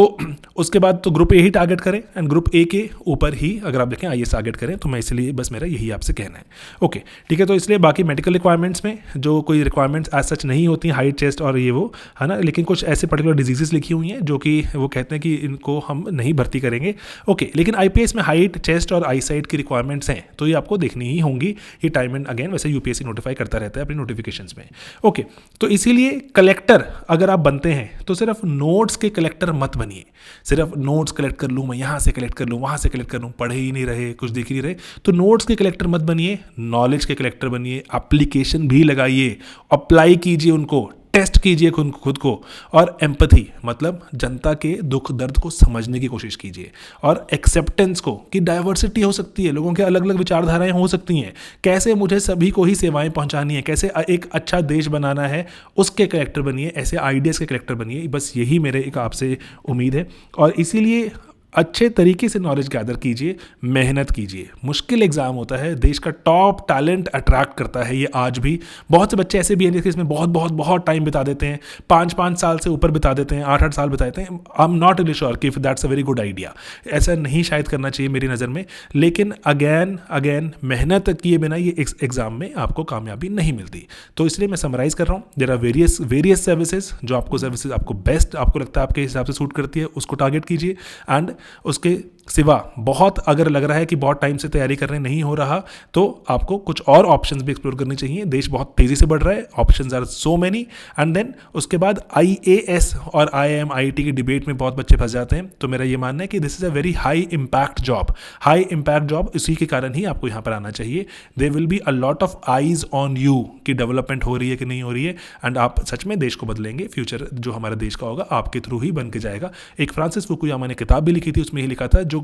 उसके बाद तो ग्रुप A ही टारगेट करें, एंड ग्रुप A के ऊपर ही अगर आप देखें IAS टारगेट करें। तो मैं इसलिए बस मेरा यही आपसे कहना है। ओके ठीक है, तो इसलिए बाकी मेडिकल रिक्वायरमेंट्स में जो कोई रिक्वायरमेंट्स एज सच नहीं होती, हाइट चेस्ट और ये वो है ना, लेकिन कुछ ऐसे पर्टिकुलर डिजीजेस लिखी हुई हैं जो कि वो कहते हैं कि इनको हम नहीं भर्ती करेंगे। ओके, लेकिन IPS में हाइट चेस्ट और आई साइट की रिक्वायरमेंट्स हैं, तो ये आपको देखनी ही होंगी। ये टाइम एंड अगेन वैसे UPSC नोटिफाई करता रहता है अपनी नोटिफिकेशंस में। ओके, तो इसीलिए कलेक्टर अगर आप बनते हैं तो सिर्फ नोट्स के कलेक्टर मत बनिए। सिर्फ नोट्स कलेक्ट कर लूँ मैं, यहाँ से कलेक्ट कर लूँ, वहाँ से कलेक्ट कर लूँ, पढ़े ही नहीं रहे, कुछ देख ही नहीं रहे, तो नोट्स के कलेक्टर मत बनिए, नॉलेज के कलेक्टर बनिए। एप्लीकेशन भी लगाइए, अप्लाई कीजिए उनको, टेस्ट कीजिए खुद को, और एम्पथी मतलब जनता के दुख दर्द को समझने की कोशिश कीजिए, और एक्सेप्टेंस को कि डाइवर्सिटी हो सकती है, लोगों के अलग अलग विचारधाराएं हो सकती हैं, कैसे मुझे सभी को ही सेवाएं पहुंचानी है, कैसे एक अच्छा देश बनाना है, उसके करेक्टर बनिए, ऐसे आइडियाज़ के करेक्टर बनिए। बस यही मेरे एक आपसे उम्मीद है। और इसीलिए अच्छे तरीके से नॉलेज गैदर कीजिए, मेहनत कीजिए। मुश्किल एग्ज़ाम होता है, देश का टॉप टैलेंट अट्रैक्ट करता है ये आज भी। बहुत से बच्चे ऐसे भी हैं जिसके इसमें बहुत बहुत बहुत टाइम बिता देते हैं, 5-5 साल से ऊपर बिता देते हैं, 8-8 साल बिता देते हैं। I am not really sure कि that's a very good idea, ऐसा नहीं शायद करना चाहिए मेरी नज़र में। लेकिन अगेन मेहनत किए बिना ये एग्ज़ाम में आपको कामयाबी नहीं मिलती। तो इसलिए मैं समराइज़ कर रहा हूँ, देयर आर वेरियस सर्विसेज, जो आपको सर्विसेज आपको बेस्ट आपको लगता है आपके हिसाब से सूट करती है, उसको टारगेट कीजिए। एंड उसके सिवा बहुत अगर लग रहा है कि बहुत टाइम से तैयारी करने नहीं हो रहा, तो आपको कुछ और ऑप्शंस भी एक्सप्लोर करनी चाहिए। देश बहुत तेज़ी से बढ़ रहा है, options are so many. And then उसके बाद IAS और IIM IIT की डिबेट में बहुत बच्चे फंस जाते हैं। तो मेरा ये मानना है कि this is a very high impact job, इसी के कारण ही आपको यहाँ पर आना चाहिए। There will be a lot of eyes on you कि डेवलपमेंट हो रही है कि नहीं हो रही है, एंड आप सच में देश को बदलेंगे। फ्यूचर जो हमारे देश का होगा आपके थ्रू ही बन के जाएगा। एक फ्रांसिस फुकुयामा ने किताब भी लिखी थी, उसमें ही लिखा था जो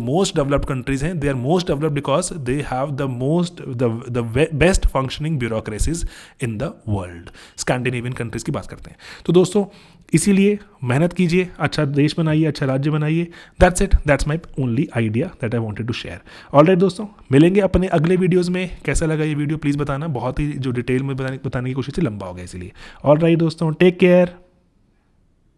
मोस्ट डेवलप्ड कंट्रीज हैं, they are most developed because they have the best functioning bureaucracies in the world. Scandinavian countries की बात करते हैं। तो दोस्तों इसीलिए मेहनत कीजिए, अच्छा देश बनाइए, अच्छा राज्य बनाइए। That's it, that's my only idea that I wanted to share. Alright दोस्तों, मिलेंगे अपने अगले वीडियोस में। कैसा लगा ये वीडियो प्लीज़ बताना, बहुत ही जो डिटेल में बताने की कोशिश थी लंबा हो गया इसीलिए। ऑलराइट दोस्तों, टेक केयर।